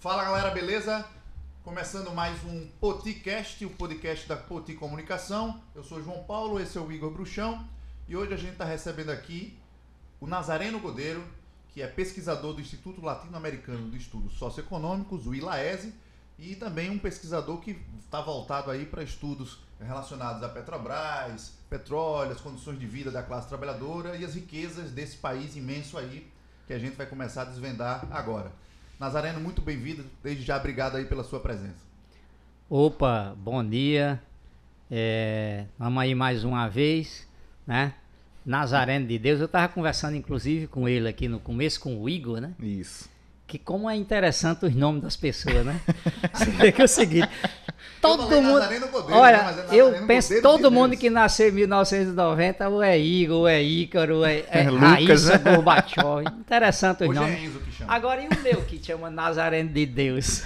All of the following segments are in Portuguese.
Fala galera, beleza? Começando mais um podcast, o podcast da Poti Comunicação. Eu sou João Paulo, esse é o Igor Bruchão e hoje a gente está recebendo aqui o Nazareno Godeiro, que é pesquisador do Instituto Latino-Americano de Estudos Socioeconômicos, o ILAESE, e também um pesquisador que está voltado aí para estudos relacionados à Petrobras, petróleo, as condições de vida da classe trabalhadora e as riquezas desse país imenso aí que a gente vai começar a desvendar agora. Nazareno, muito bem-vindo, desde já obrigado aí pela sua presença. Opa, bom dia, vamos aí mais uma vez, né? Nazareno de Deus, eu estava conversando inclusive com ele aqui no começo, com o Igor, né? Isso. Que como é interessante os nomes das pessoas, né? Você vê que é o seguinte, todo mundo, Godeiro, olha, né? eu penso Godeiro todo de mundo Deus. que nasceu em 1990, ou é Igor, ou é Ícaro, ou é Lucas, Raíssa né? Gorbachev, interessante os Hoje nomes. é Enzo que chama. Agora, e o meu, que chama Nazareno de Deus?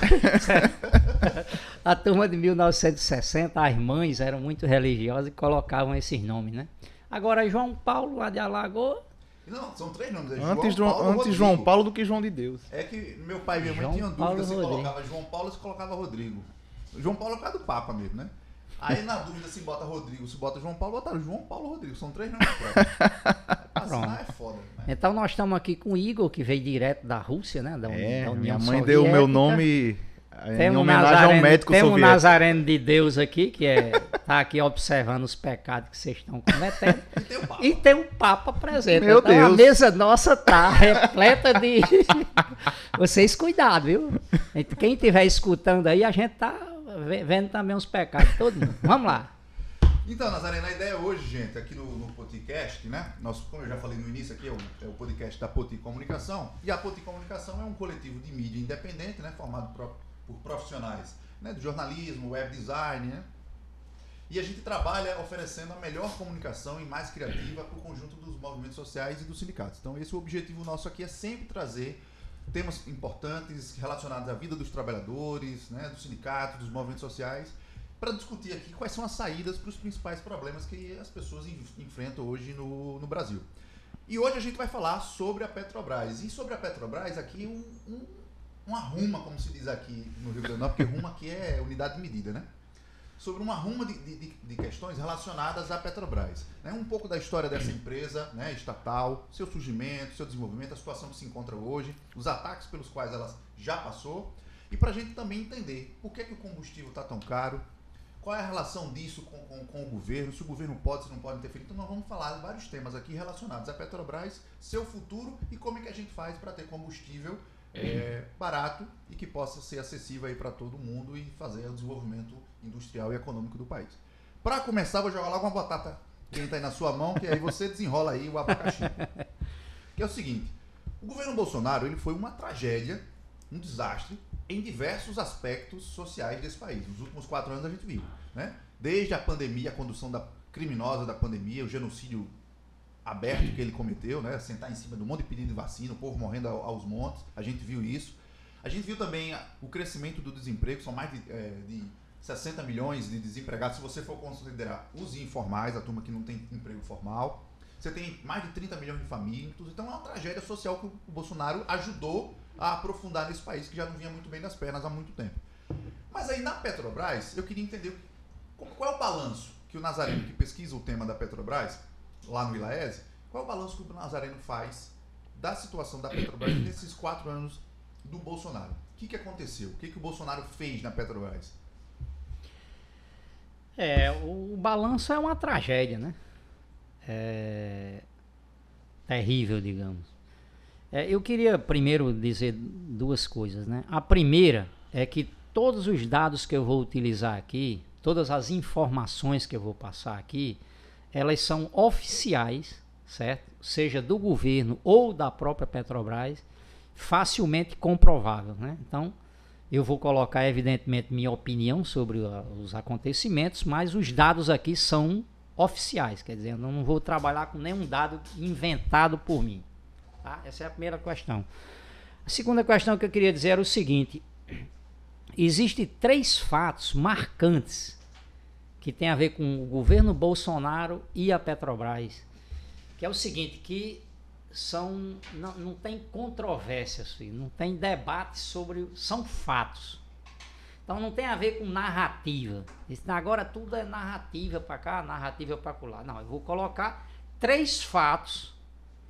A turma de 1960, as mães eram muito religiosas e colocavam esses nomes, né? Agora, João Paulo, lá de Alagoas... Não, são três nomes. É Antes Rodrigo. João Paulo do que João de Deus. É que meu pai e minha mãe João tinham Paulo dúvida se Rodrigo. colocava João Paulo ou se colocava Rodrigo. João Paulo é por causa do Papa mesmo, né? Aí na dúvida se bota Rodrigo, se bota João Paulo, botaram João Paulo Rodrigo. São três nomes próprios. Assinar é foda, né? Então, nós estamos aqui com o Igor, que veio direto da Rússia, né? Da União Minha mãe Soviética. deu o meu nome em Temos homenagem ao médico temos um soviético. Nazareno de Deus aqui, que tá aqui observando os pecados que vocês estão cometendo. E tem o Papa. E tem um Papa presente. Meu então a Deus. mesa nossa tá repleta de... Vocês cuidado, viu? Quem estiver escutando aí, a gente tá vendo também os pecados. Todo mundo. Vamos lá. Então, Nazareno, a ideia hoje, gente, aqui no podcast, né? Nós, como eu já falei no início, aqui é o podcast da Poti Comunicação. E a Poti Comunicação é um coletivo de mídia independente, né? Formado por profissionais, né? Do jornalismo, web design, né? E a gente trabalha oferecendo a melhor comunicação e mais criativa para o conjunto dos movimentos sociais e dos sindicatos. Então, esse é o objetivo nosso aqui, é sempre trazer temas importantes relacionados à vida dos trabalhadores, né? Dos sindicatos, dos movimentos sociais, para discutir aqui quais são as saídas para os principais problemas que as pessoas enfrentam hoje no Brasil. E hoje a gente vai falar sobre a Petrobras. E sobre a Petrobras, aqui uma ruma, como se diz aqui no Rio Grande do Norte, porque ruma aqui é unidade de medida, né? Sobre uma ruma de questões relacionadas à Petrobras. Né? Um pouco da história dessa empresa, né, estatal, seu surgimento, seu desenvolvimento, a situação que se encontra hoje, os ataques pelos quais ela já passou, e para a gente também entender por que o combustível está tão caro, qual é a relação disso com o governo, se o governo pode, se não pode interferir. Então nós vamos falar de vários temas aqui relacionados à Petrobras, seu futuro e como é que a gente faz para ter combustível barato e que possa ser acessível aí para todo mundo e fazer o desenvolvimento industrial e econômico do país. Para começar, vou jogar logo uma batata quente aí na sua mão, que aí você desenrola aí o abacaxi. Que é o seguinte, o governo Bolsonaro ele foi uma tragédia, um desastre em diversos aspectos sociais desse país. Nos últimos 4 anos a gente viu, né? Desde a pandemia, a condução criminosa da pandemia, o genocídio aberto que ele cometeu, né? Sentar em cima de um monte de pedido de vacina, o povo morrendo aos montes, a gente viu isso. A gente viu também o crescimento do desemprego, são mais de 60 milhões de desempregados, se você for considerar os informais, a turma que não tem emprego formal. Você tem mais de 30 milhões de famintos, então é uma tragédia social que o Bolsonaro ajudou a aprofundar nesse país que já não vinha muito bem das pernas há muito tempo. Mas aí na Petrobras, eu queria entender qual é o balanço que o Nazareno, que pesquisa o tema da Petrobras, lá no ILAESE, qual é o balanço que o Nazareno faz da situação da Petrobras nesses 4 anos do Bolsonaro? O que aconteceu? O que o Bolsonaro fez na Petrobras? O balanço é uma tragédia, né? Terrível, digamos. Eu queria primeiro dizer duas coisas, né? A primeira é que todos os dados que eu vou utilizar aqui, todas as informações que eu vou passar aqui, elas são oficiais, certo? Seja do governo ou da própria Petrobras, facilmente comprovável, né? Então, eu vou colocar, evidentemente, minha opinião sobre os acontecimentos, mas os dados aqui são oficiais, quer dizer, eu não vou trabalhar com nenhum dado inventado por mim. Tá? Essa é a primeira questão. A segunda questão que eu queria dizer era o seguinte: existem 3 fatos marcantes que tem a ver com o governo Bolsonaro e a Petrobras, que é o seguinte, que não tem controvérsias, filho, não tem debate sobre, são fatos. Então não tem a ver com narrativa. Agora tudo é narrativa para cá, narrativa para lá. Não, eu vou colocar 3 fatos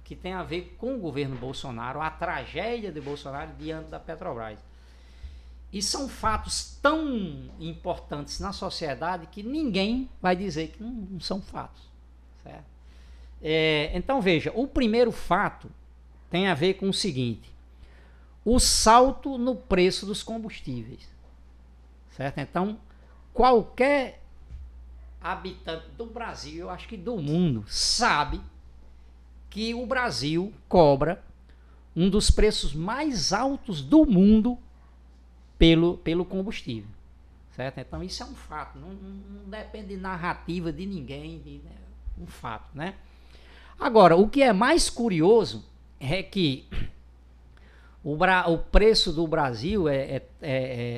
que tem a ver com o governo Bolsonaro, a tragédia de Bolsonaro diante da Petrobras. E são fatos tão importantes na sociedade que ninguém vai dizer que não são fatos. Certo? Então veja, o primeiro fato tem a ver com o seguinte: o salto no preço dos combustíveis. Certo? Então, qualquer habitante do Brasil, eu acho que do mundo, sabe que o Brasil cobra um dos preços mais altos do mundo pelo combustível. Certo? Então, isso é um fato. Não depende de narrativa de ninguém. Um fato, né? Agora, o que é mais curioso é que o preço do Brasil é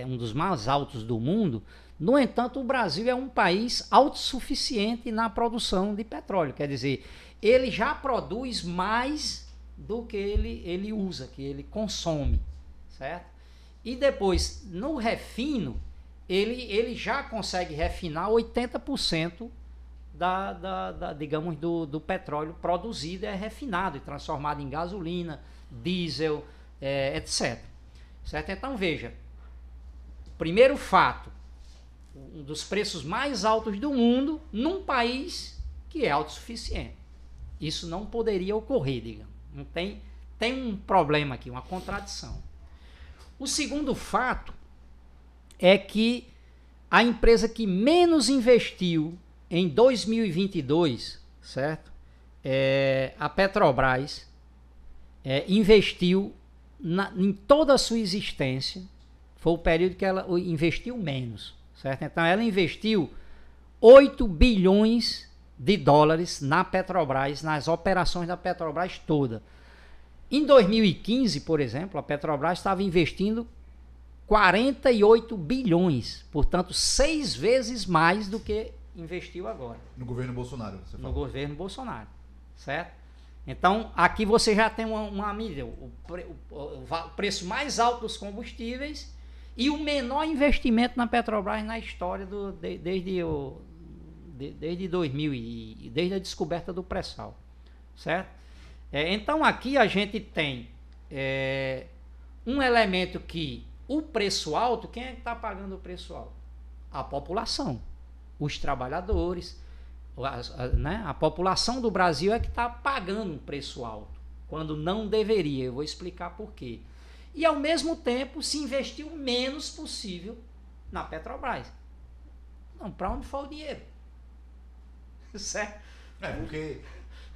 um dos mais altos do mundo. No entanto, o Brasil é um país autossuficiente na produção de petróleo. Quer dizer, ele já produz mais do que ele usa, que ele consome. Certo? E depois, no refino, ele já consegue refinar 80% digamos, do petróleo produzido é refinado e transformado em gasolina, diesel, etc. Certo? Então veja, primeiro fato, um dos preços mais altos do mundo num país que é autossuficiente. Isso não poderia ocorrer, digamos. Não tem um problema aqui, uma contradição. O segundo fato é que a empresa que menos investiu em 2022, certo? A Petrobras investiu em toda a sua existência, foi o período que ela investiu menos, certo? Então ela investiu 8 bilhões de dólares na Petrobras, nas operações da Petrobras toda. Em 2015, por exemplo, a Petrobras estava investindo 48 bilhões, portanto 6 vezes mais do que investiu agora. No governo Bolsonaro, você falou. No governo Bolsonaro, certo? Então, aqui você já tem uma medida, o preço mais alto dos combustíveis e o menor investimento na Petrobras na história desde 2000 e desde a descoberta do pré-sal, certo? Então, aqui a gente tem um elemento que o preço alto, quem é que está pagando o preço alto? A população. Os trabalhadores, né? A população do Brasil é que está pagando um preço alto, quando não deveria. Eu vou explicar por quê. E ao mesmo tempo se investiu o menos possível na Petrobras. Não, para onde foi o dinheiro? Certo? Porque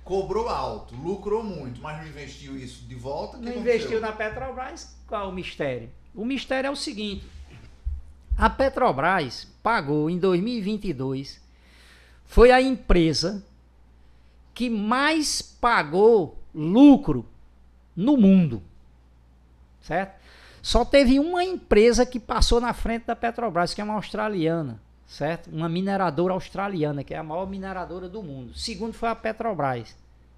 cobrou alto, lucrou muito, mas não investiu isso de volta. Não investiu na Petrobras, qual é o mistério? O mistério é o seguinte: a Petrobras pagou em 2022, foi a empresa que mais pagou lucro no mundo, certo? Só teve uma empresa que passou na frente da Petrobras, que é uma australiana, certo? Uma mineradora australiana, que é a maior mineradora do mundo. Segundo foi a Petrobras,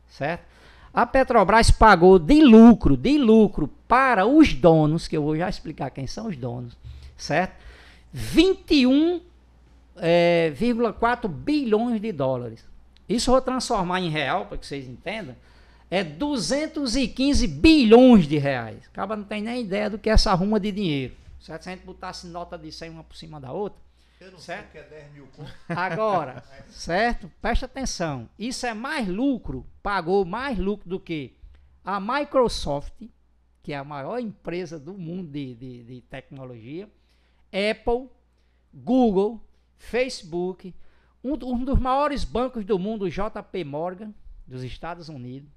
certo? A Petrobras pagou de lucro para os donos, que eu vou já explicar quem são os donos, certo? 21,4 bilhões de dólares. Isso eu vou transformar em real, para que vocês entendam, é 215 bilhões de reais. Acaba não tem nem ideia do que é essa ruma de dinheiro. Certo? Se a gente botasse nota de 100 uma por cima da outra. Eu não certo? sei o que é 10 mil contos. Agora, certo? Presta atenção. Isso é mais lucro, pagou mais lucro do que a Microsoft, que é a maior empresa do mundo de tecnologia, Apple, Google, Facebook, um dos maiores bancos do mundo, o JP Morgan, dos Estados Unidos,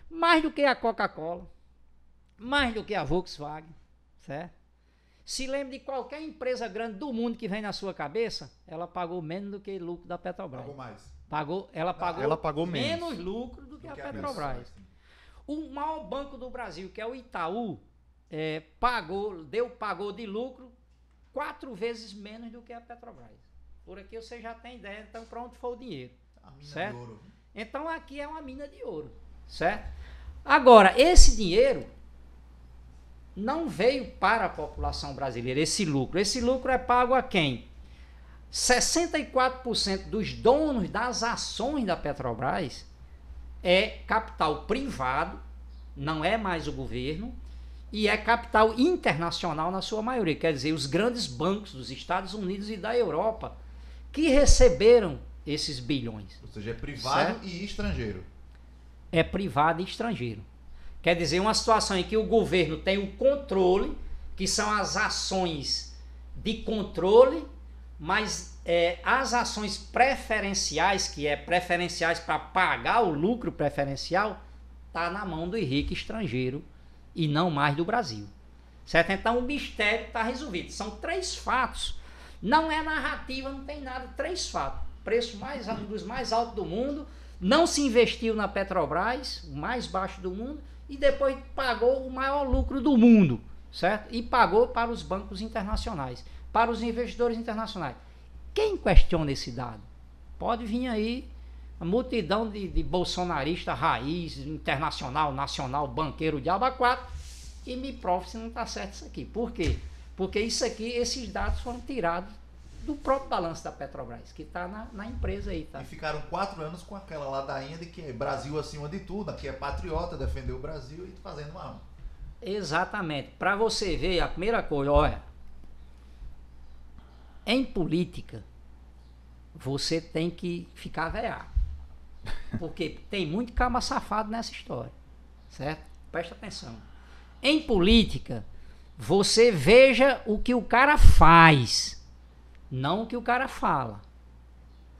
mais do que a Coca-Cola, mais do que a Volkswagen, certo? Se lembre de qualquer empresa grande do mundo que vem na sua cabeça, ela pagou menos do que o lucro da Petrobras. Pagou mais. Ela pagou menos lucro do que a Petrobras. O maior banco do Brasil, que é o Itaú, pagou de lucro 4 vezes menos do que a Petrobras. Por aqui você já tem ideia, então, para onde foi o dinheiro. A mina certo? de ouro. Então aqui é uma mina de ouro, certo? Agora, esse dinheiro não veio para a população brasileira, esse lucro. Esse lucro é pago a quem? 64% dos donos das ações da Petrobras é capital privado, não é mais o governo, e é capital internacional na sua maioria, quer dizer, os grandes bancos dos Estados Unidos e da Europa que receberam esses bilhões. Ou seja, é privado, certo? E estrangeiro. É privado e estrangeiro. Quer dizer, uma situação em que o governo tem o controle, que são as ações de controle, mas as ações preferenciais, que é preferenciais para pagar o lucro preferencial, está na mão do Henrique estrangeiro e não mais do Brasil. Certo? Então o mistério está resolvido. São 3 fatos. Não é narrativa, não tem nada. 3 fatos. Preço um dos mais altos do mundo. Não se investiu na Petrobras, o mais baixo do mundo, e depois pagou o maior lucro do mundo, certo? E pagou para os bancos internacionais, para os investidores internacionais. Quem questiona esse dado? Pode vir aí a multidão de bolsonarista raiz, internacional, nacional, banqueiro, diabo a 4, e me prove se não está certo isso aqui. Por quê? Porque isso aqui, esses dados foram tirados do próprio balanço da Petrobras, que está na empresa aí. Tá? E ficaram 4 anos com aquela ladainha de que é Brasil acima de tudo, aqui é patriota, defender o Brasil e fazendo mal. Exatamente. Para você ver, a primeira coisa, olha, em política, você tem que ficar veado. Porque tem muito caba safado nessa história. Certo? Presta atenção. Em política, você veja o que o cara faz, não o que o cara fala.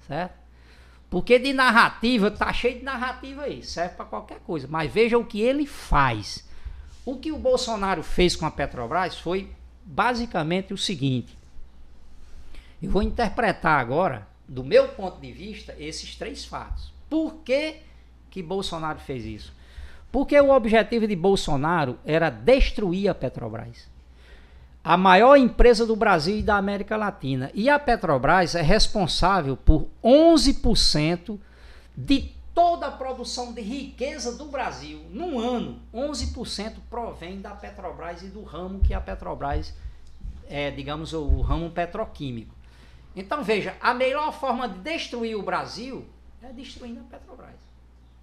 Certo? Porque de narrativa, tá cheio de narrativa aí, serve para qualquer coisa. Mas veja o que ele faz. O que o Bolsonaro fez com a Petrobras foi basicamente o seguinte. Eu vou interpretar agora, do meu ponto de vista, esses 3 fatos. Por que que Bolsonaro fez isso? Porque o objetivo de Bolsonaro era destruir a Petrobras. A maior empresa do Brasil e da América Latina. E a Petrobras é responsável por 11% de toda a produção de riqueza do Brasil. No ano, 11% provém da Petrobras e do ramo que a Petrobras é, digamos, o ramo petroquímico. Então, veja, a melhor forma de destruir o Brasil é destruindo a Petrobras.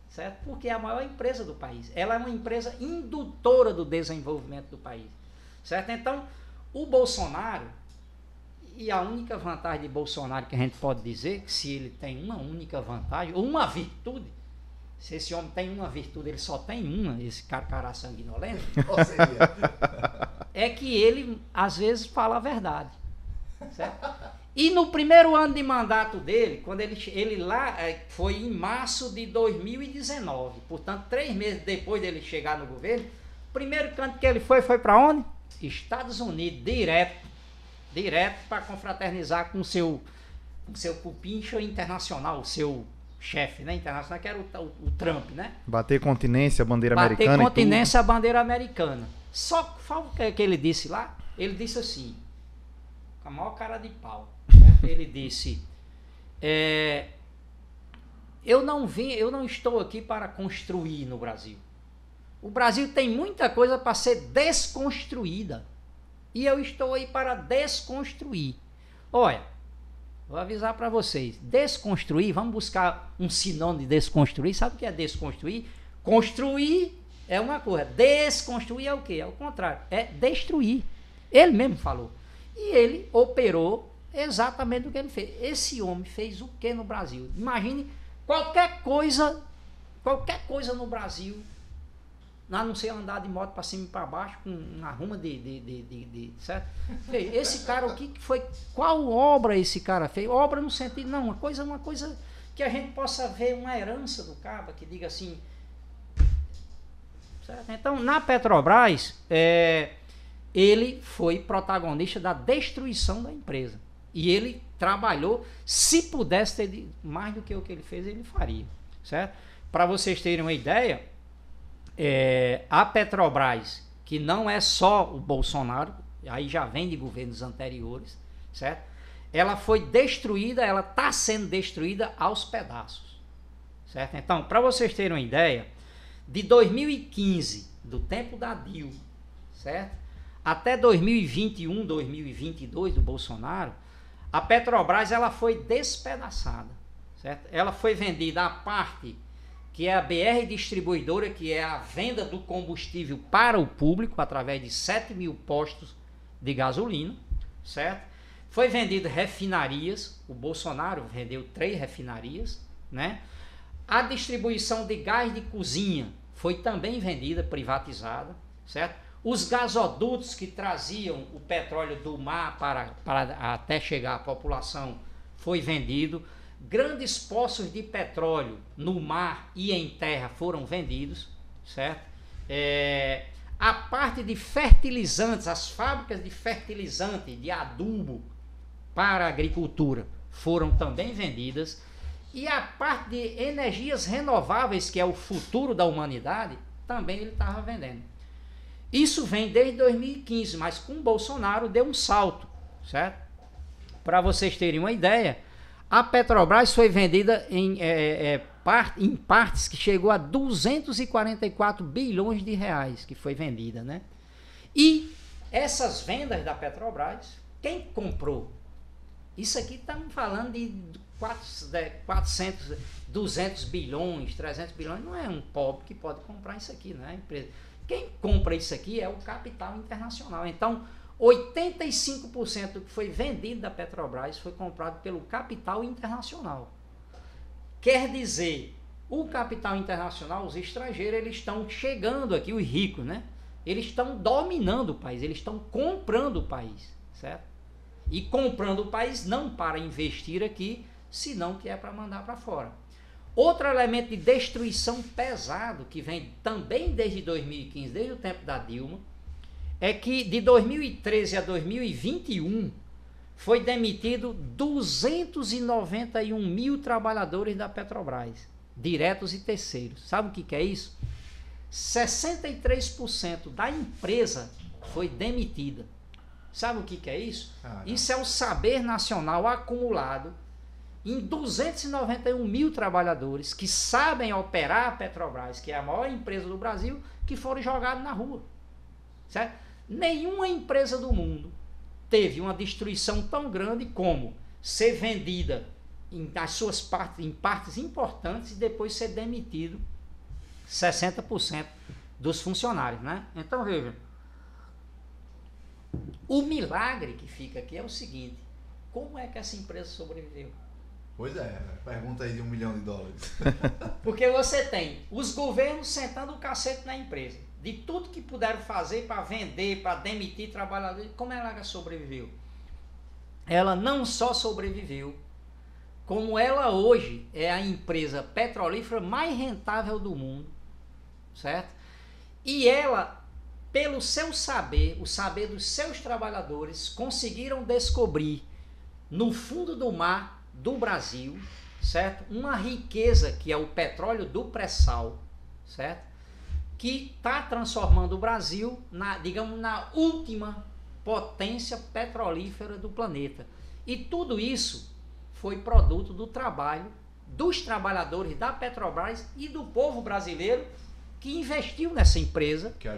Certo? Porque é a maior empresa do país. Ela é uma empresa indutora do desenvolvimento do país. Certo? Então, o Bolsonaro, e a única vantagem de Bolsonaro que a gente pode dizer, que se ele tem uma única vantagem, ou uma virtude, se esse homem tem uma virtude, ele só tem uma, esse carcará sanguinolento, é que ele, às vezes, fala a verdade. Certo? E no primeiro ano de mandato dele, quando ele lá, foi em março de 2019, portanto, 3 meses depois dele chegar no governo, o primeiro canto que ele foi para onde? Estados Unidos, direto para confraternizar com o seu cupincha internacional, o seu chefe, né, internacional, que era o Trump, né? Bater continência, a bandeira americana. Bater continência, a bandeira americana. Só que ele disse lá, ele disse assim, com a maior cara de pau, né? Ele disse, eu não estou aqui para construir no Brasil. O Brasil tem muita coisa para ser desconstruída. E eu estou aí para desconstruir. Olha, vou avisar para vocês. Desconstruir, vamos buscar um sinônimo de desconstruir. Sabe o que é desconstruir? Construir é uma coisa. Desconstruir é o quê? É o contrário. É destruir. Ele mesmo falou. E ele operou exatamente o que ele fez. Esse homem fez o que no Brasil? Imagine qualquer coisa no Brasil, a não ser andar de moto para cima e para baixo com uma ruma certo? Esse cara, o que foi? Qual obra esse cara fez? Obra no sentido, não, uma coisa que a gente possa ver uma herança do cabo, que diga assim, certo? Então, na Petrobras, ele foi protagonista da destruição da empresa. E ele trabalhou, se pudesse ter mais do que o que ele fez, ele faria, certo? Para vocês terem uma ideia, a Petrobras, que não é só o Bolsonaro, aí já vem de governos anteriores, certo? Ela foi destruída, ela está sendo destruída aos pedaços, certo? Então, para vocês terem uma ideia, de 2015, do tempo da Dilma, certo? Até 2021, 2022 do Bolsonaro, a Petrobras ela foi despedaçada, certo? Ela foi vendida a parte que é a BR Distribuidora, que é a venda do combustível para o público através de 7.000 postos de gasolina, certo? Foi vendido refinarias, o Bolsonaro vendeu 3 refinarias, né? A distribuição de gás de cozinha foi também vendida, privatizada, certo? Os gasodutos que traziam o petróleo do mar para até chegar à população foi vendido. Grandes poços de petróleo no mar e em terra foram vendidos, certo? A parte de fertilizantes, as fábricas de fertilizante, de adubo para a agricultura foram também vendidas. E a parte de energias renováveis, que é o futuro da humanidade, também ele estava vendendo. Isso vem desde 2015, mas com Bolsonaro deu um salto, certo? Para vocês terem uma ideia, a Petrobras foi vendida em partes que chegou a 244 bilhões de reais que foi vendida, né? E essas vendas da Petrobras, quem comprou? Isso aqui estamos falando de 400, 200 bilhões, 300 bilhões, não é um pobre que pode comprar isso aqui, né? Quem compra isso aqui é o capital internacional. Então, 85% do que foi vendido da Petrobras foi comprado pelo capital internacional. Quer dizer, o capital internacional, os estrangeiros, eles estão chegando aqui, os ricos, né? Eles estão dominando o país, eles estão comprando o país, certo? E comprando o país não para investir aqui, senão que é para mandar para fora. Outro elemento de destruição pesado, que vem também desde 2015, desde o tempo da Dilma, é que de 2013 a 2021 foi demitido 291 mil trabalhadores da Petrobras, diretos e terceiros. Sabe o que é isso? 63% da empresa foi demitida. Sabe o que é isso? Isso é o saber nacional acumulado em 291 mil trabalhadores que sabem operar a Petrobras, que é a maior empresa do Brasil, que foram jogados na rua. Certo? Nenhuma empresa do mundo teve uma destruição tão grande como ser vendida em partes importantes e depois ser demitido 60% dos funcionários, né? Então veja, o milagre que fica aqui é o seguinte: como é que essa empresa sobreviveu? Pois é, pergunta aí de $1 milhão. Porque você tem os governos sentando o cacete na empresa, de tudo que puderam fazer para vender, para demitir trabalhadores. Como ela sobreviveu? Ela não só sobreviveu, como ela hoje é a empresa petrolífera mais rentável do mundo, certo? E ela, pelo seu saber, o saber dos seus trabalhadores, conseguiram descobrir no fundo do mar do Brasil, certo? Uma riqueza que é o petróleo do pré-sal, certo? Que está transformando o Brasil na última potência petrolífera do planeta. E tudo isso foi produto do trabalho dos trabalhadores da Petrobras e do povo brasileiro que investiu nessa empresa, que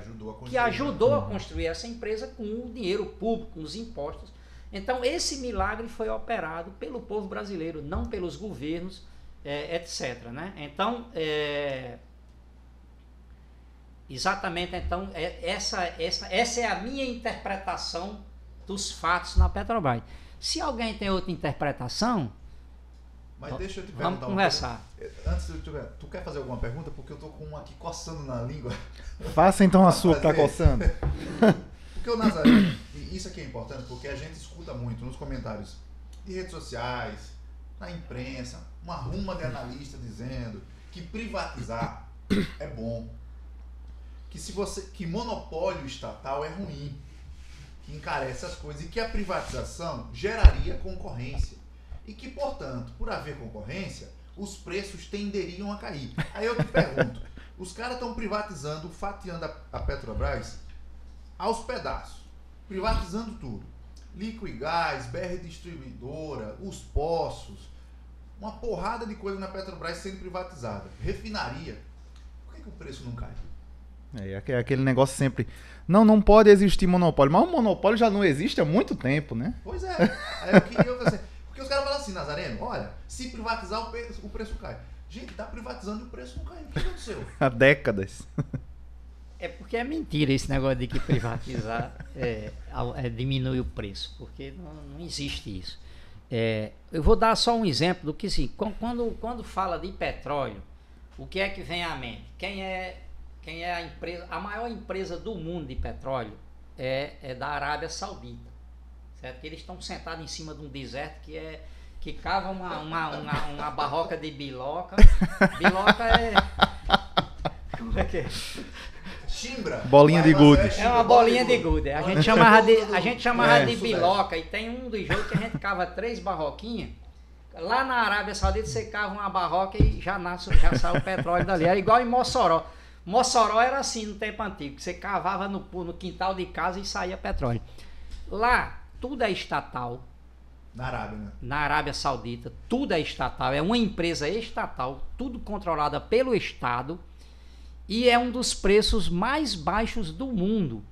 ajudou a construir essa empresa com o dinheiro público, com os impostos. Então esse milagre foi operado pelo povo brasileiro, não pelos governos, etc. Né? Então, exatamente, então, essa é a minha interpretação dos fatos na Petrobras. Se alguém tem outra interpretação, mas deixa eu te vamos conversar. Antes, tu quer fazer alguma pergunta? Porque eu tô com uma aqui coçando na língua. Faça então a sua que tá coçando. Porque o Nazareno, e isso aqui é importante, porque a gente escuta muito nos comentários de redes sociais, na imprensa, uma ruma de analista dizendo que privatizar é bom, que monopólio estatal é ruim, que encarece as coisas e que a privatização geraria concorrência e que, portanto, por haver concorrência, os preços tenderiam a cair. Aí eu te pergunto, os caras estão privatizando, fatiando a Petrobras aos pedaços, privatizando tudo. Liquigás, BR Distribuidora, os poços, uma porrada de coisa na Petrobras sendo privatizada. Refinaria. Por que o preço não cai? É aquele negócio sempre. Não pode existir monopólio. Mas o monopólio já não existe há muito tempo, né? Pois é. Aí eu queria você. Porque os caras falam assim, Nazareno, olha, se privatizar o preço cai. Gente, tá privatizando e o preço não cai. O que aconteceu? Há décadas. É porque é mentira esse negócio de que privatizar diminui o preço, porque não existe isso. Eu vou dar só um exemplo do que, assim, quando fala de petróleo, o que é que vem à mente? Quem é a empresa, a maior empresa do mundo de petróleo é da Arábia Saudita, certo? Que eles estão sentados em cima de um deserto que cava uma barroca de biloca. Biloca é... Como é que é? Chimbra. Bolinha de gude. É uma bolinha de gude. A gente chamava de biloca. E tem um dos jogos que a gente cava 3 barroquinhas. Lá na Arábia Saudita você cava uma barroca e já sai o petróleo dali. Era igual em Mossoró. Mossoró era assim no tempo antigo. Você cavava no quintal de casa e saía petróleo. Lá tudo é estatal. Na Arábia, né? Na Arábia Saudita tudo é estatal. É uma empresa estatal. Tudo controlada pelo Estado. E é um dos preços mais baixos do mundo,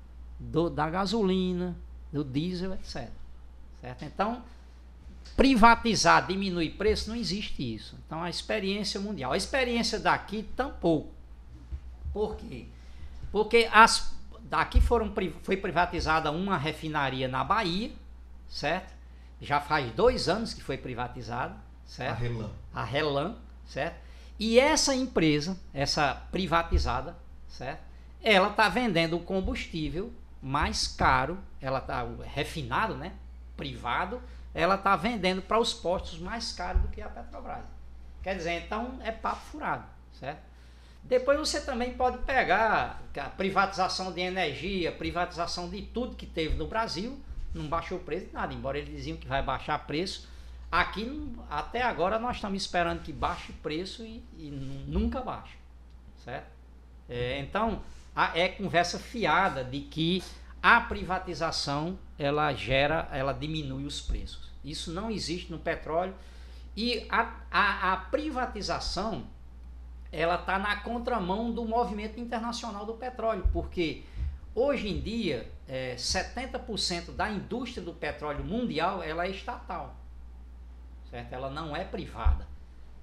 da gasolina, do diesel, etc. Certo? Então, privatizar, diminuir preço, não existe isso. Então, a experiência mundial. A experiência daqui, tampouco. Por quê? Porque daqui foi privatizada uma refinaria na Bahia, certo? Já faz 2 anos que foi privatizada, certo? A Relan, certo? E essa empresa, essa privatizada, certo? Ela está vendendo o combustível mais caro, ela está refinado, né? Privado, ela está vendendo para os postos mais caros do que a Petrobras. Quer dizer, então é papo furado, certo? Depois você também pode pegar a privatização de energia, privatização de tudo que teve no Brasil, não baixou o preço de nada, embora eles diziam que vai baixar preço. Aqui, até agora, nós estamos esperando que baixe o preço e nunca baixa, certo? Então, é conversa fiada de que a privatização, ela diminui os preços. Isso não existe no petróleo. E a privatização, ela está na contramão do movimento internacional do petróleo, porque hoje em dia, 70% da indústria do petróleo mundial, ela é estatal. Certo? Ela não é privada,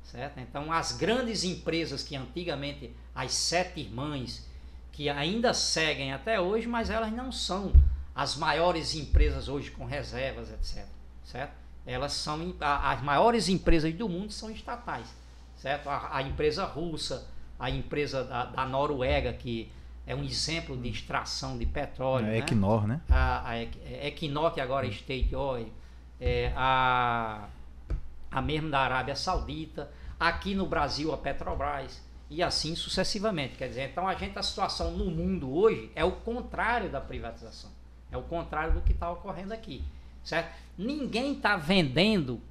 certo? Então as grandes empresas que antigamente, as 7 irmãs, que ainda seguem até hoje, mas elas não são as maiores empresas hoje com reservas, etc, certo? Elas são as maiores empresas do mundo, são estatais, certo? A empresa russa, a empresa da Noruega, que é um exemplo de extração de petróleo, né? Equinor, né? A Equinor, que agora é State Oil, a mesmo da Arábia Saudita, aqui no Brasil a Petrobras e assim sucessivamente. Quer dizer, então a situação no mundo hoje é o contrário da privatização, é o contrário do que está ocorrendo aqui, certo? Ninguém está vendendo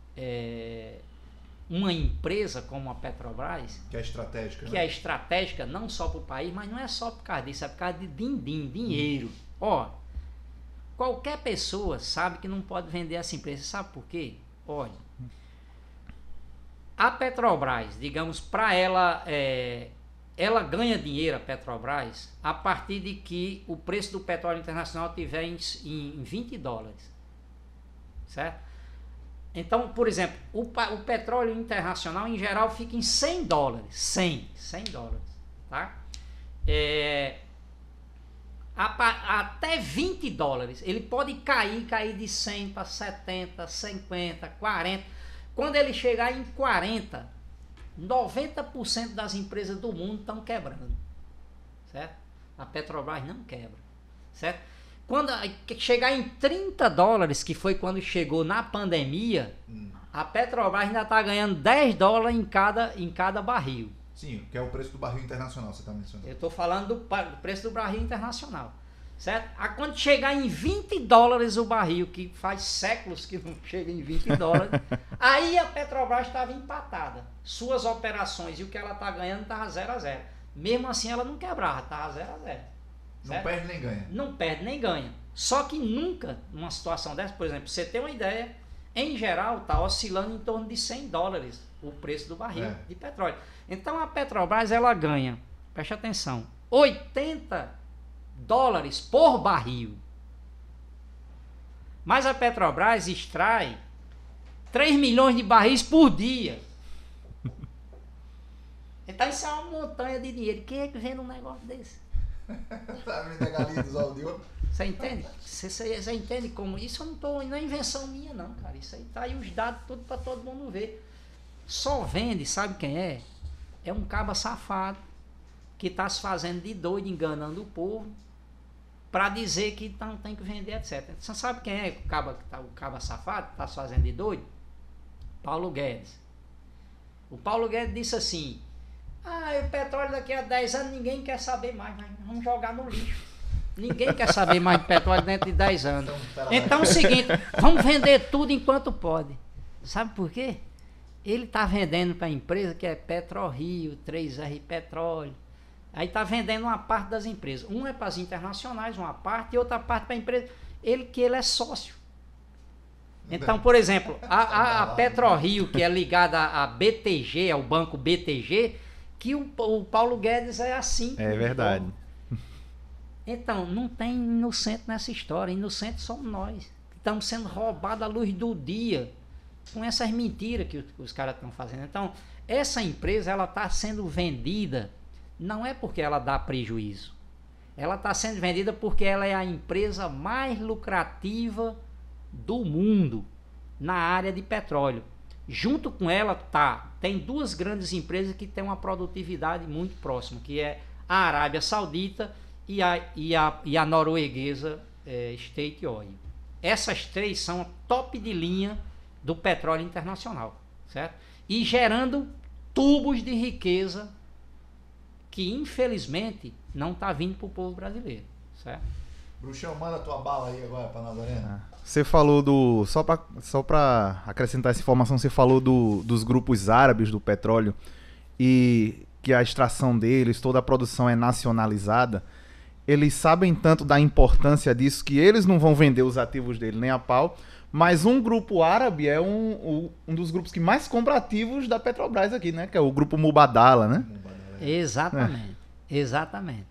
uma empresa como a Petrobras, que é estratégica, que é estratégica não só para o país, mas não é só por causa disso, é por causa de dinheiro. Ó, qualquer pessoa sabe que não pode vender essa empresa, sabe por quê? Olha, a Petrobras, digamos, para ela ganha dinheiro, a Petrobras, a partir de que o preço do petróleo internacional estiver em $20, certo? Então, por exemplo, o petróleo internacional em geral fica em $100, 100 dólares, tá? Até $20, ele pode cair de 100 para 70, 50, 40. Quando ele chegar em 40, 90% das empresas do mundo estão quebrando, certo? A Petrobras não quebra, certo? Quando chegar em $30, que foi quando chegou na pandemia, a Petrobras ainda está ganhando $10 em cada barril. Sim, que é o preço do barril internacional, você está mencionando. Eu estou falando do preço do barril internacional, certo? Quando chegar em $20 o barril, que faz séculos que não chega em $20, aí a Petrobras estava empatada. Suas operações e o que ela está ganhando estava 0-0. Mesmo assim ela não quebrava, estava 0-0. Não perde nem ganha. Não perde nem ganha. Só que nunca, numa situação dessa, por exemplo, você tem uma ideia, em geral está oscilando em torno de $100 o preço do barril de petróleo. Então a Petrobras ela ganha preste atenção, $80 por barril. Mas a Petrobras extrai 3 milhões de barris por dia. Então isso é uma montanha de dinheiro. Quem é que vende um negócio desse? Tá vendo a galinha dos ovos de ouro? Você entende? Você entende como? Isso não é invenção minha não, cara. Isso aí tá aí os dados tudo para todo mundo ver. Só vende, sabe quem é? É um caba safado que tá se fazendo de doido, enganando o povo para dizer que não tem que vender, etc. Você sabe quem é o caba safado que tá se fazendo de doido? Paulo Guedes. O Paulo Guedes disse assim: o petróleo daqui a 10 anos ninguém quer saber mais, mas vamos jogar no lixo. Ninguém quer saber mais de petróleo dentro de 10 anos. Então é o seguinte, vamos vender tudo enquanto pode. Sabe por quê? Ele está vendendo para a empresa que é PetroRio, 3R Petróleo. Aí está vendendo uma parte das empresas. Uma é para as internacionais, uma parte, e outra parte para a empresa. Ele é sócio. Então, por exemplo, a PetroRio, que é ligada à BTG, ao banco BTG, que o Paulo Guedes é assim. É verdade. Então, não tem inocente nessa história. Inocente somos nós. Estamos sendo roubados à luz do dia com essas mentiras que os caras estão fazendo. Então, essa empresa ela está sendo vendida, não é porque ela dá prejuízo. Ela está sendo vendida porque ela é a empresa mais lucrativa do mundo na área de petróleo. Junto com ela tem duas grandes empresas que têm uma produtividade muito próxima, que é a Arábia Saudita e a norueguesa State Oil. Essas três são top de linha do petróleo internacional, certo? E gerando tubos de riqueza que infelizmente não está vindo para o povo brasileiro, certo? Bruxão, manda tua bala aí agora para Nazarena. Você falou só para acrescentar essa informação, você falou dos grupos árabes do petróleo e que a extração deles, toda a produção é nacionalizada. Eles sabem tanto da importância disso que eles não vão vender os ativos dele nem a pau, mas um grupo árabe é um dos grupos que mais compra ativos da Petrobras aqui, né? Que é o grupo Mubadala, né? Exatamente, exatamente.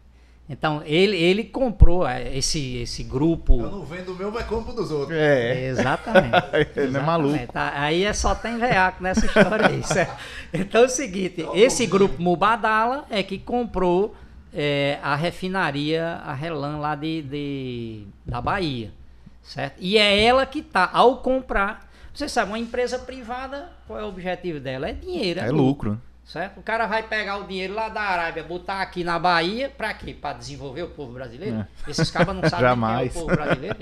Então, ele comprou esse grupo. Eu não vendo o meu, mas compro dos outros. Exatamente. Ele é maluco. Aí só tem veaco nessa história aí, certo? Então é o seguinte, esse grupo Mubadala é que comprou a refinaria, a Relan lá da Bahia, certo? E é ela que está, ao comprar, você sabe, uma empresa privada, qual é o objetivo dela? É dinheiro. É lucro. Certo? O cara vai pegar o dinheiro lá da Arábia, botar aqui na Bahia, pra quê? Pra desenvolver o povo brasileiro? Esses cabas não sabem quem é o povo brasileiro.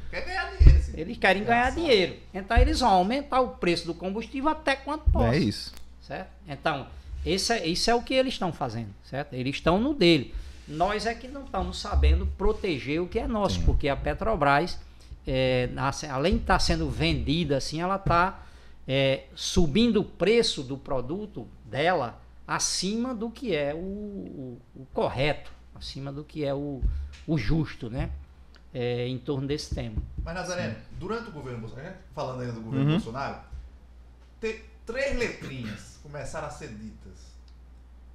Quer ganhar dinheiro, sim. Eles querem ganhar dinheiro. Então eles vão aumentar o preço do combustível até quanto possa. É isso. Certo? Então, isso é o que eles estão fazendo, certo? Eles estão no dele. Nós é que não estamos sabendo proteger o que é nosso, sim. Porque a Petrobras, além de estar sendo vendida assim, ela está subindo o preço do produto dela acima do que é o correto, acima do que é o justo, né? Em torno desse tema. Mas, Nazareno, durante o governo Bolsonaro, falando ainda do governo Bolsonaro, três letrinhas começaram a ser ditas.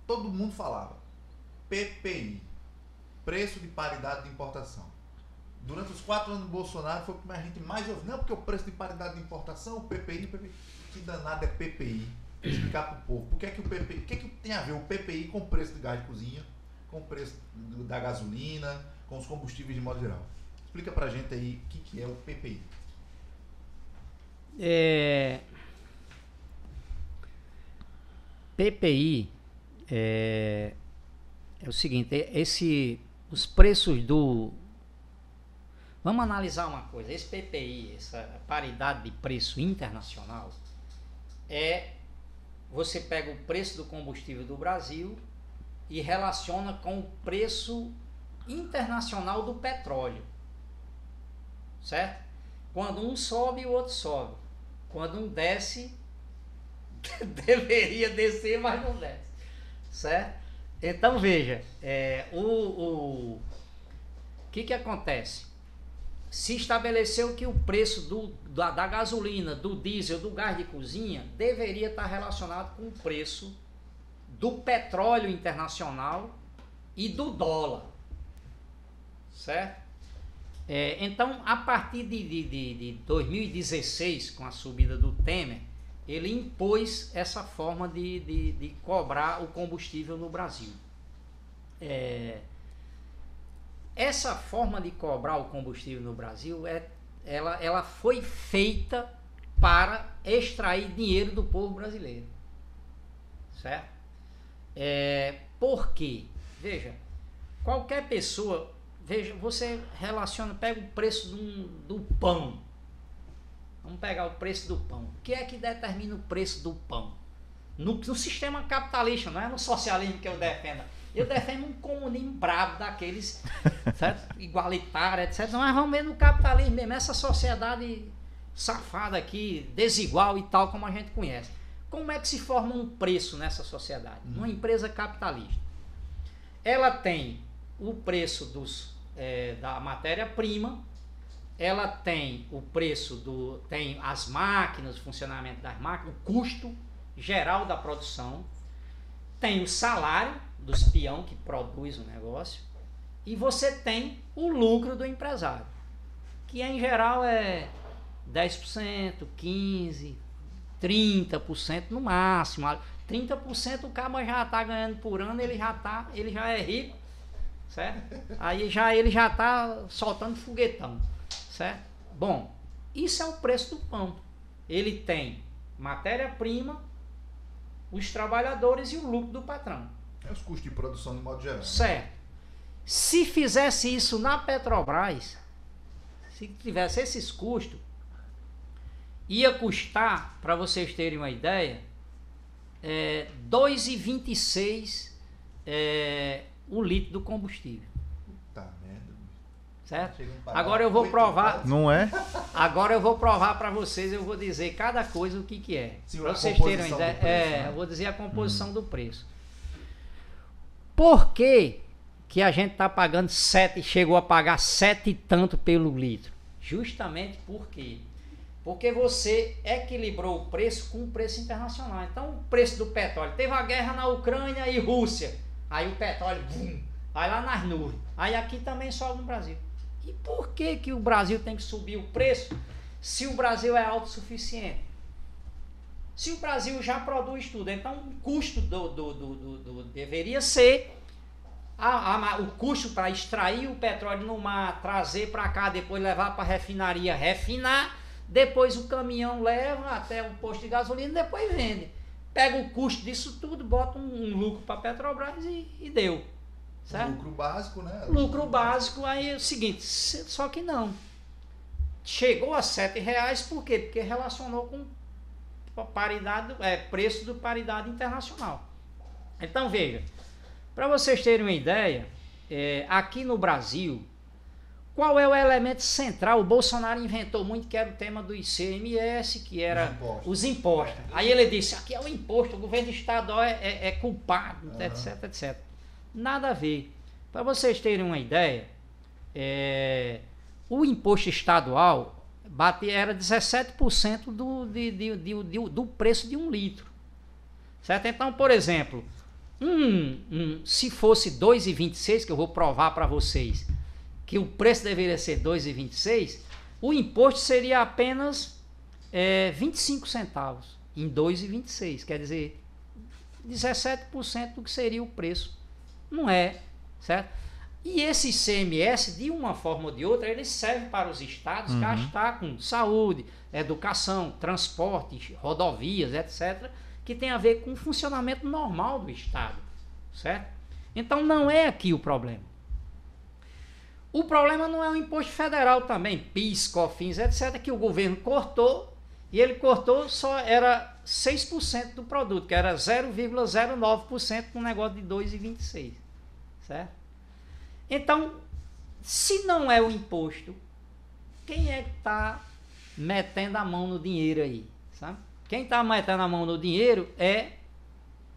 Todo mundo falava. PPI, preço de paridade de importação. Durante os 4 anos do Bolsonaro foi o que a gente mais ouviu. Não, porque o preço de paridade de importação, o PPI. Que danado é PPI? Explicar para o povo. O que que tem a ver o PPI com o preço de gás de cozinha, com o preço da gasolina, com os combustíveis de modo geral? Explica pra gente aí o que é o PPI. PPI é o seguinte, os preços do... Vamos analisar uma coisa, esse PPI, essa paridade de preço internacional, você pega o preço do combustível do Brasil e relaciona com o preço internacional do petróleo, certo? Quando um sobe, o outro sobe. Quando um desce, deveria descer, mas não desce, certo? Então veja, o que acontece? Se estabeleceu que o preço da gasolina, do diesel, do gás de cozinha deveria estar relacionado com o preço do petróleo internacional e do dólar, certo? Então, a partir de 2016, com a subida do Temer, ele impôs essa forma de cobrar o combustível no Brasil. Essa forma de cobrar o combustível no Brasil, ela foi feita para extrair dinheiro do povo brasileiro, certo? Por quê? Veja, qualquer pessoa, você relaciona, pega o preço do pão. Vamos pegar o preço do pão. O que é que determina o preço do pão? No sistema capitalista, não é no socialismo que eu defendo. Eu defendo um comunismo brabo daqueles, certo? Igualitário, etc. Mas vamos ver no capitalismo mesmo, essa sociedade safada aqui, desigual e tal, como a gente conhece. Como é que se forma um preço nessa sociedade? Numa empresa capitalista. Ela tem o preço da matéria-prima, ela tem o preço tem as máquinas, o funcionamento das máquinas, o custo geral da produção, tem o salário dos peão que produz o negócio, e você tem o lucro do empresário, que em geral é 10%, 15%, 30% no máximo. 30% o cara já está ganhando por ano, ele já é rico, certo? Aí ele já está soltando foguetão, certo? Bom, isso é o preço do pão. Ele tem matéria-prima, os trabalhadores e o lucro do patrão. Os custos de produção de modo geral. Certo. Se fizesse isso na Petrobras, se tivesse esses custos, ia custar, para vocês terem uma ideia, R$ 2,26 o litro do combustível. Puta merda. Certo? Agora eu vou provar. Não é? Agora eu vou provar para vocês, eu vou dizer cada coisa o que é. Para vocês terem uma ideia. Preço, né? Eu vou dizer a composição do preço. Por que a gente está pagando 7, chegou a pagar 7 e tanto pelo litro? Justamente porque você equilibrou o preço com o preço internacional. Então o preço do petróleo, teve a guerra na Ucrânia e Rússia, aí o petróleo vai lá nas nuvens, aí aqui também sobe no Brasil. E por que o Brasil tem que subir o preço se o Brasil é autossuficiente? Se o Brasil já produz tudo, então o custo deveria ser o custo para extrair o petróleo no mar, trazer para cá, depois levar para a refinaria, refinar, depois o caminhão leva até um posto de gasolina, depois vende. Pega o custo disso tudo, bota um lucro para a Petrobras e deu. Certo? Lucro básico, né? Lucro básico, aí é o seguinte, só que não. Chegou a R$7, por quê? Porque relacionou com paridade, preço do paridade internacional. Então veja, para vocês terem uma ideia, aqui no Brasil, qual é o elemento central? O Bolsonaro inventou muito, que era o tema do ICMS, que era os impostos. Aí ele disse, aqui é o imposto, o governo estadual é culpado, etc, etc. Nada a ver. Para vocês terem uma ideia, o imposto estadual era 17% do preço de um litro. Certo? Então, por exemplo, se fosse 2,26, que eu vou provar para vocês, que o preço deveria ser 2,26, o imposto seria apenas 25 centavos em 2,26, quer dizer, 17% do que seria o preço. Não é, certo? E esse ICMS, de uma forma ou de outra, ele serve para os estados gastar com saúde, educação, transporte, rodovias, etc., que tem a ver com o funcionamento normal do estado, certo? Então não é aqui o problema. O problema não é o imposto federal também, PIS, COFINS, etc., que o governo cortou, e ele cortou só era 6% do produto, que era 0,09% no negócio de 2,26, certo? Então, se não é o imposto, quem é que está metendo a mão no dinheiro aí, sabe? Quem está metendo a mão no dinheiro é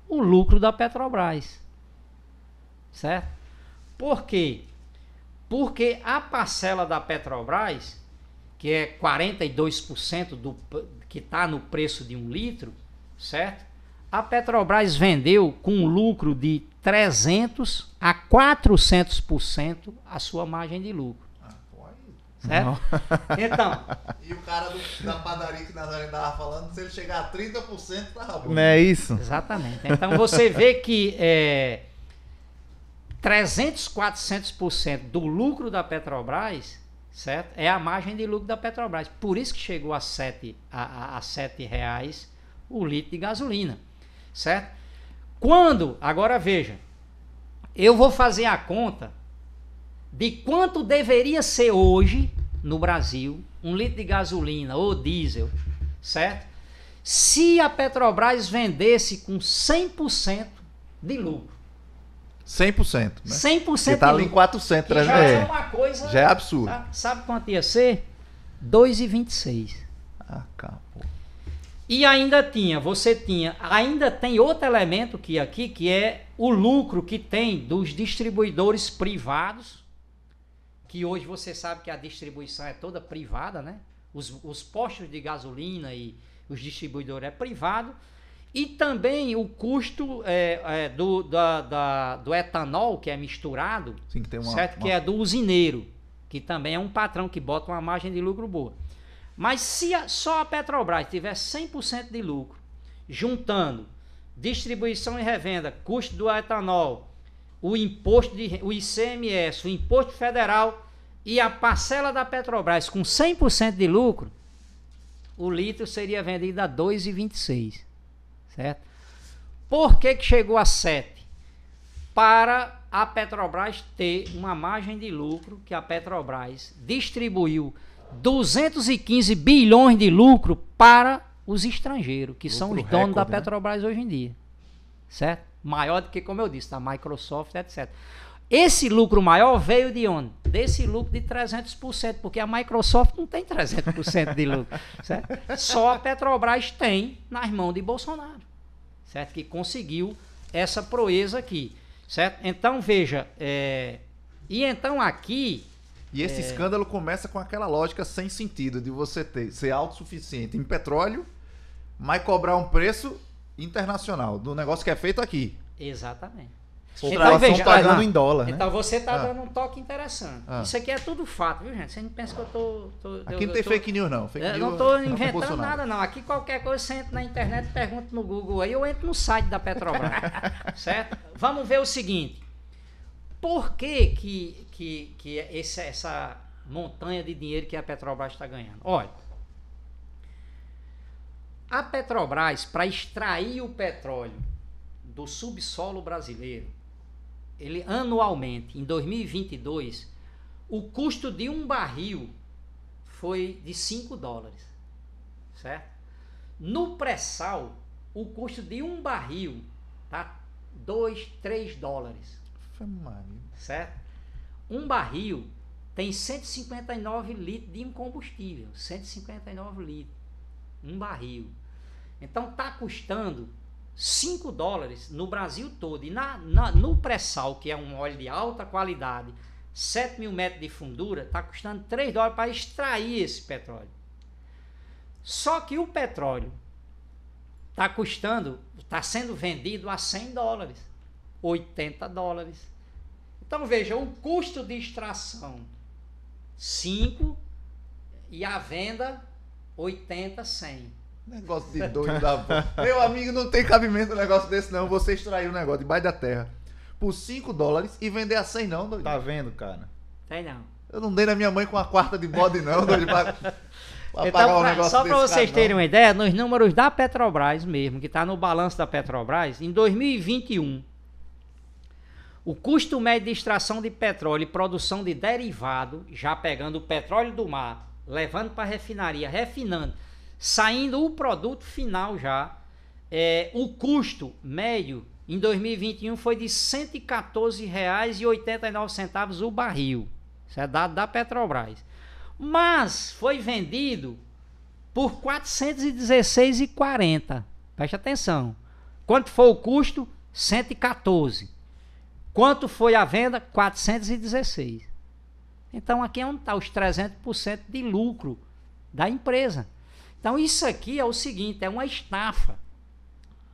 o lucro da Petrobras, certo? Por quê? Porque a parcela da Petrobras, que é 42% que está no preço de um litro, certo? a Petrobras vendeu com lucro de 300% a 400% a sua margem de lucro. Certo? Então. E o cara da padaria que Nazaré estava falando, se ele chegar a 30%, tá bom. Não é isso? Exatamente. Então você vê que 300%, 400% do lucro da Petrobras, certo? É a margem de lucro da Petrobras. Por isso que chegou a R$ 7 o litro de gasolina. Certo? Agora veja, eu vou fazer a conta de quanto deveria ser hoje no Brasil um litro de gasolina ou diesel, certo? Se a Petrobras vendesse com 100% de lucro. 100%, né? 100% Você tá ali em 400, 300. já é uma coisa... Já é absurdo. Tá? Sabe quanto ia ser? 2,26. Acabou. E ainda ainda tem outro elemento que é o lucro que tem dos distribuidores privados, que hoje você sabe que a distribuição é toda privada, né? Os postos de gasolina e os distribuidores é privado. E também o custo do etanol, que é misturado, sim, que tem que é do usineiro, que também é um patrão que bota uma margem de lucro boa. Mas se só a Petrobras tiver 100% de lucro, juntando distribuição e revenda, custo do etanol, o ICMS, o imposto federal e a parcela da Petrobras com 100% de lucro, o litro seria vendido a 2,26. Certo? Por que chegou a 7? Para a Petrobras ter uma margem de lucro que a Petrobras distribuiu 215 bilhões de lucro para os estrangeiros, que são os donos da Petrobras hoje em dia. Certo? Maior do que, como eu disse, da Microsoft, etc. Esse lucro maior veio de onde? Desse lucro de 300%, porque a Microsoft não tem 300% de lucro. Certo? Só a Petrobras tem nas mãos de Bolsonaro. Certo? Que conseguiu essa proeza aqui. Certo? Então, veja, e então aqui... E esse escândalo começa com aquela lógica sem sentido de você ser autossuficiente em petróleo, mas cobrar um preço internacional do negócio que é feito aqui. Exatamente. Então, veja, pagando em dólar, né? Então você está dando um toque interessante. Isso aqui é tudo fato, viu, gente? Você não pensa que eu tô aqui não tem fake news, não. Fake news não estou inventando nada, não. Aqui qualquer coisa você entra na internet, pergunta no Google aí, eu entro no site da Petrobras. Certo? Vamos ver o seguinte. Por que essa montanha de dinheiro que a Petrobras está ganhando? Olha, a Petrobras, para extrair o petróleo do subsolo brasileiro, ele anualmente, em 2022, o custo de um barril foi de $5, certo? No pré-sal, o custo de um barril tá $2, $3, certo? Um barril tem 159 litros de um combustível, 159 litros, um barril. Então tá custando $5 no Brasil todo. E no pré-sal, que é um óleo de alta qualidade, 7.000 metros de fundura, está custando $3 para extrair esse petróleo. Só que o petróleo está sendo vendido a $100, $80. Então veja, o custo de extração 5 e a venda 80, 100. Negócio de doido da boca. Meu amigo, não tem cabimento um negócio desse não. Você extrair um negócio debaixo da terra por $5 e vender a 100 não, doido. Tá vendo, cara? Tem não. Eu não dei na minha mãe com uma quarta de bode não, doido. Pra então, pagar um negócio só para vocês terem não. uma ideia, nos números da Petrobras mesmo, que está no balanço da Petrobras, em 2021, o custo médio de extração de petróleo e produção de derivado, já pegando o petróleo do mar, levando para a refinaria, refinando, saindo o produto final já, o custo médio em 2021 foi de R$ 114,89 o barril. Isso é dado da Petrobras. Mas foi vendido por R$ 416,40. Preste atenção. Quanto foi o custo? 114. Quanto foi a venda? 416. Então aqui é onde está os 300% de lucro da empresa. Então isso aqui é o seguinte, é uma estafa.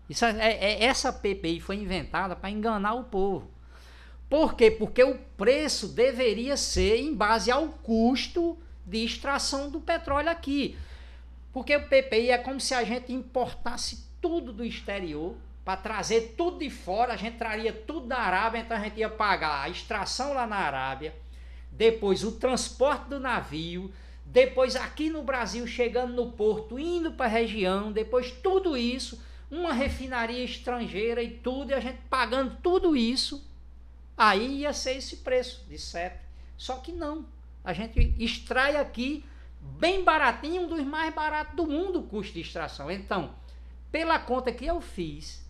Essa PPI foi inventada para enganar o povo. Por quê? Porque o preço deveria ser em base ao custo de extração do petróleo aqui. Porque o PPI é como se a gente importasse tudo do exterior para trazer tudo de fora, a gente traria tudo da Arábia, então a gente ia pagar a extração lá na Arábia, depois o transporte do navio, depois aqui no Brasil chegando no porto, indo para a região, depois tudo isso, uma refinaria estrangeira e tudo, e a gente pagando tudo isso, aí ia ser esse preço de 7. Só que não, a gente extrai aqui bem baratinho, um dos mais baratos do mundo o custo de extração. Então, pela conta que eu fiz,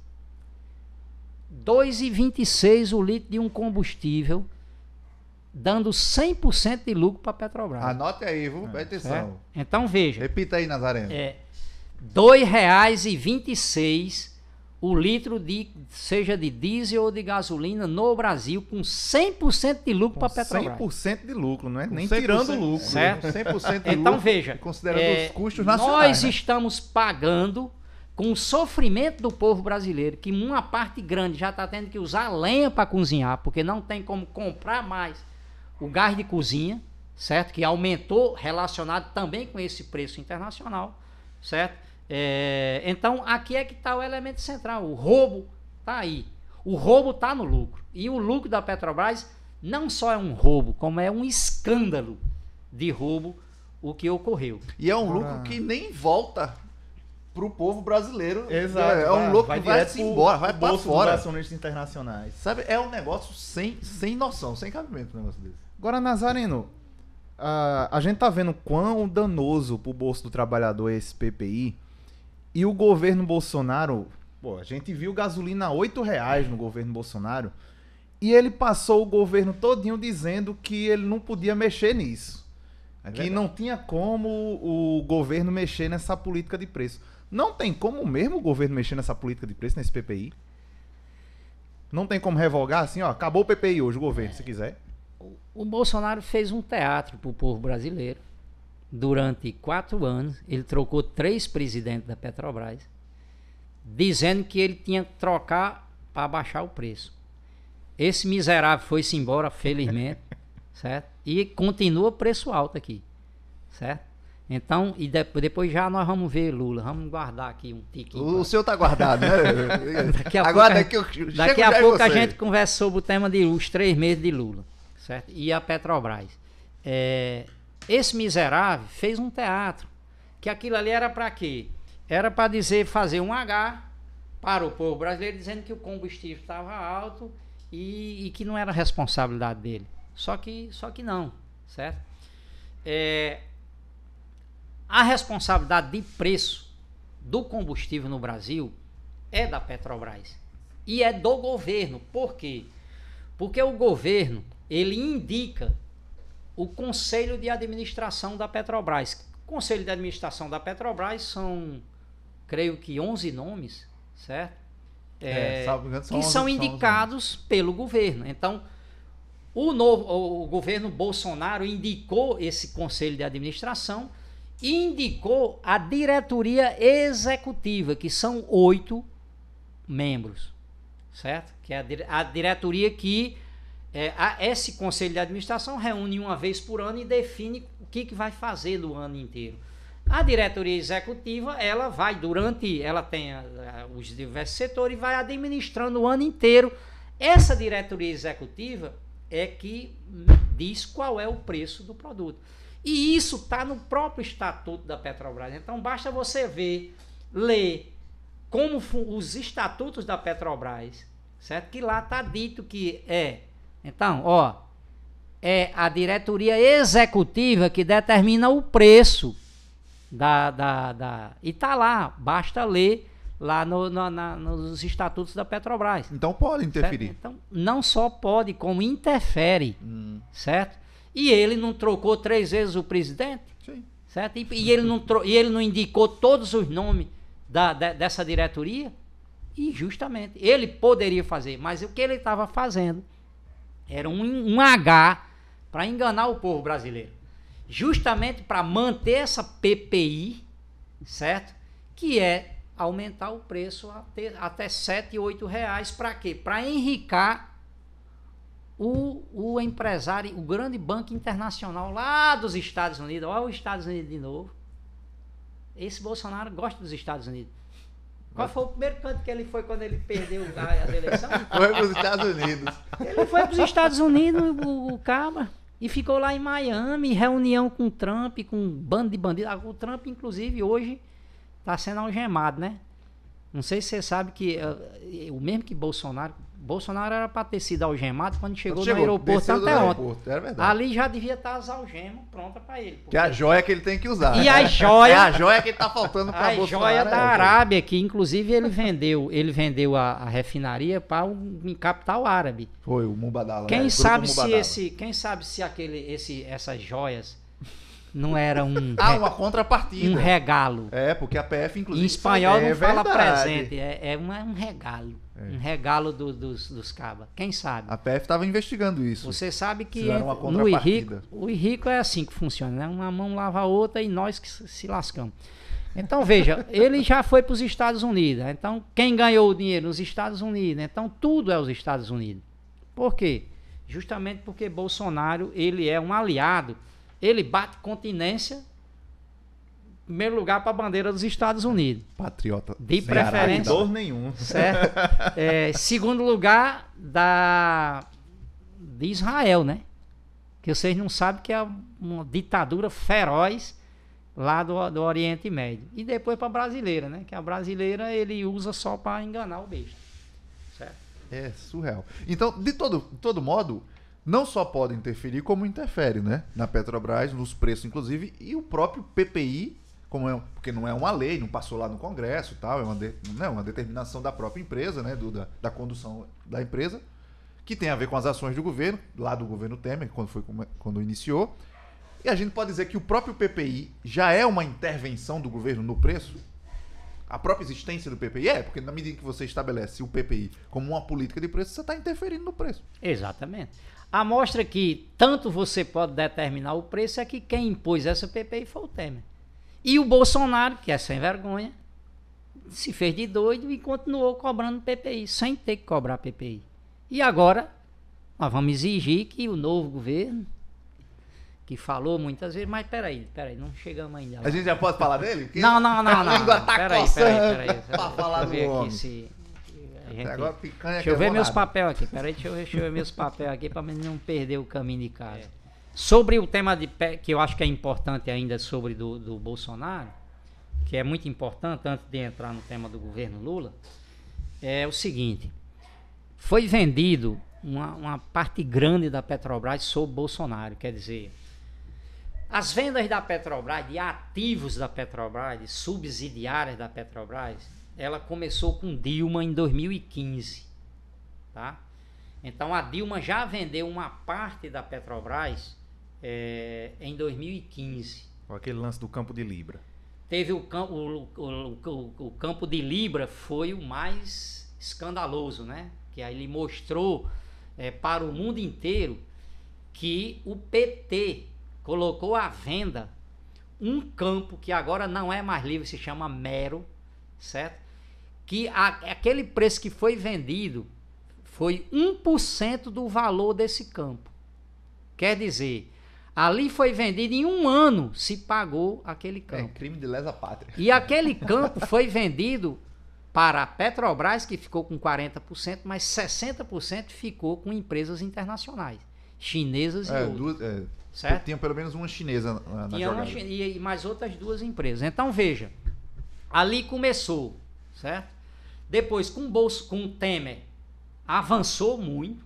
R$ 2,26 o litro de um combustível, dando 100% de lucro para a Petrobras. Anote aí, viu? Presta atenção. Então veja. Repita aí, Nazareno. R$ 2,26 o litro seja de diesel ou de gasolina no Brasil, com 100% de lucro para a Petrobras. 100% de lucro, não é nem tirando o lucro. Certo? 100% de então lucro, veja, considerando os custos nacionais. Nós estamos pagando com o sofrimento do povo brasileiro, que uma parte grande já está tendo que usar lenha para cozinhar, porque não tem como comprar mais o gás de cozinha, certo? Que aumentou relacionado também com esse preço internacional, certo? Então aqui é que está o elemento central, o roubo está aí, o roubo está no lucro, e o lucro da Petrobras não só é um roubo, como é um escândalo de roubo o que ocorreu. E é um lucro que nem volta pro povo brasileiro. Exato. É um lucro que vai-se embora, vai para fora. Acionistas internacionais. Sabe, é um negócio sem noção, sem cabimento um negócio desse. Agora, Nazareno, a gente tá vendo quão danoso pro bolso do trabalhador é esse PPI, e o governo Bolsonaro, a gente viu gasolina a R$8 no governo Bolsonaro, e ele passou o governo todinho dizendo que ele não podia mexer nisso. Que não tinha como o governo mexer nessa política de preço. Não tem como mesmo o governo mexer nessa política de preço, nesse PPI? Não tem como revogar assim, acabou o PPI hoje, o governo, se quiser. O Bolsonaro fez um teatro pro povo brasileiro. Durante 4 anos, ele trocou 3 presidentes da Petrobras, dizendo que ele tinha que trocar para baixar o preço. Esse miserável foi-se embora, felizmente, certo? E continua preço alto aqui, certo? Então, e depois já nós vamos ver Lula, vamos guardar aqui um tiquinho. O seu tá guardado, né? Daqui a pouco a gente conversa sobre o tema de os 3 meses de Lula, certo? E a Petrobras. Esse miserável fez um teatro, que aquilo ali era para quê? Era para fazer um H para o povo brasileiro, dizendo que o combustível estava alto e que não era responsabilidade dele. Só que não, certo? A responsabilidade de preço do combustível no Brasil é da Petrobras e é do governo. Por quê? Porque o governo, ele indica o Conselho de Administração da Petrobras. O Conselho de Administração da Petrobras são, creio que 11 nomes, certo? Que são indicados pelo governo. Então, o governo Bolsonaro indicou esse Conselho de Administração e indicou a diretoria executiva, que são 8 membros, certo? Que é a diretoria que esse Conselho de Administração reúne uma vez por ano e define o que vai fazer no ano inteiro. A diretoria executiva, ela tem os diversos setores e vai administrando o ano inteiro. Essa diretoria executiva é que diz qual é o preço do produto. E isso está no próprio estatuto da Petrobras. Então basta você ler como os estatutos da Petrobras, certo? Que lá está dito que então, é a diretoria executiva que determina o preço e tá lá, basta ler lá nos estatutos da Petrobras. Então pode interferir. Certo? Então, não só pode, como interfere, certo? E ele não trocou 3 vezes o presidente? Sim. Certo? E ele não indicou todos os nomes dessa diretoria? E justamente, ele poderia fazer, mas o que ele estava fazendo era um H para enganar o povo brasileiro. Justamente para manter essa PPI, certo? Que é aumentar o preço até 7, 8 reais. Para quê? Para enricar o empresário, o grande banco internacional lá dos Estados Unidos. Olha os Estados Unidos de novo. Esse Bolsonaro gosta dos Estados Unidos. Qual foi o primeiro canto que ele foi quando ele perdeu as eleições? Foi para os Estados Unidos. Ele foi para os Estados Unidos, o cabra, e ficou lá em Miami, reunião com o Trump, com um bando de bandidos. O Trump, inclusive, hoje está sendo algemado, né? Não sei se você sabe que o mesmo que Bolsonaro era para ter sido algemado quando chegou no aeroporto até ontem. É verdade. Ali já devia estar as algemas prontas para ele. Que é a joia que ele tem que usar. E a joia... É a joia que está faltando para Bolsonaro. A joia da Arábia, que inclusive ele vendeu a refinaria para um capital árabe. Foi o Mubadala. Quem sabe se essas joias não era uma contrapartida. Um regalo. Porque a PF, inclusive... Em espanhol não fala presente, é um regalo. Um regalo dos cabas. Quem sabe? A PF estava investigando isso. Você sabe que no o rico é assim que funciona, né? Uma mão lava a outra e nós que se lascamos. Então, veja, ele já foi para os Estados Unidos. Então, quem ganhou o dinheiro? Nos Estados Unidos. Então, tudo é os Estados Unidos. Por quê? Justamente porque Bolsonaro, ele é um aliado. Ele bate continência, em primeiro lugar, para a bandeira dos Estados Unidos. Patriota. De preferência. Dor nenhum. Certo? Segundo lugar, de Israel, né? Que vocês não sabem que é uma ditadura feroz lá do Oriente Médio. E depois para a brasileira, né? Que a brasileira ele usa só para enganar o besta. Certo? É surreal. Então, de todo modo... Não só pode interferir, como interfere, né? Na Petrobras, nos preços, inclusive, e o próprio PPI, porque não é uma lei, não passou lá no Congresso e tal, é uma determinação da própria empresa, né? Da condução da empresa, que tem a ver com as ações do governo, lá do governo Temer, quando iniciou. E a gente pode dizer que o próprio PPI já é uma intervenção do governo no preço? A própria existência do PPI porque na medida que você estabelece o PPI como uma política de preço, você está interferindo no preço. Exatamente. A mostra que tanto você pode determinar o preço é que quem impôs essa PPI foi o Temer. E o Bolsonaro, que é sem vergonha, se fez de doido e continuou cobrando PPI, sem ter que cobrar PPI. E agora, nós vamos exigir que o novo governo, que falou muitas vezes, mas peraí, não chegamos ainda lá. A gente já pode falar dele? Não. A língua tá coçando pra falar do homem. Agora picanha. Deixa eu ver meus papéis aqui. Peraí, deixa eu ver meus papéis aqui para não perder o caminho de casa. Sobre o tema que eu acho que é importante ainda sobre do Bolsonaro, que é muito importante antes de entrar no tema do governo Lula, é o seguinte: foi vendido uma parte grande da Petrobras sob Bolsonaro, quer dizer, as vendas da Petrobras, de ativos da Petrobras, de subsidiárias da Petrobras, ela começou com Dilma em 2015, tá? Então a Dilma já vendeu uma parte da Petrobras em 2015. Aquele lance do Campo de Libra. Teve o Campo de Libra, foi o mais escandaloso, né? Que aí ele mostrou para o mundo inteiro que o PT colocou à venda um campo que agora não é mais livre, se chama Mero, certo? Que aquele preço que foi vendido foi 1% do valor desse campo. Quer dizer, ali foi vendido em um ano, se pagou aquele campo. Crime de lesa pátria. E aquele campo foi vendido para a Petrobras, que ficou com 40%, mas 60% ficou com empresas internacionais, chinesas e outras. Certo? Tinha pelo menos uma chinesa na jogada. E mais outras duas empresas. Então, veja, ali começou, certo? Depois, com o Temer, avançou muito,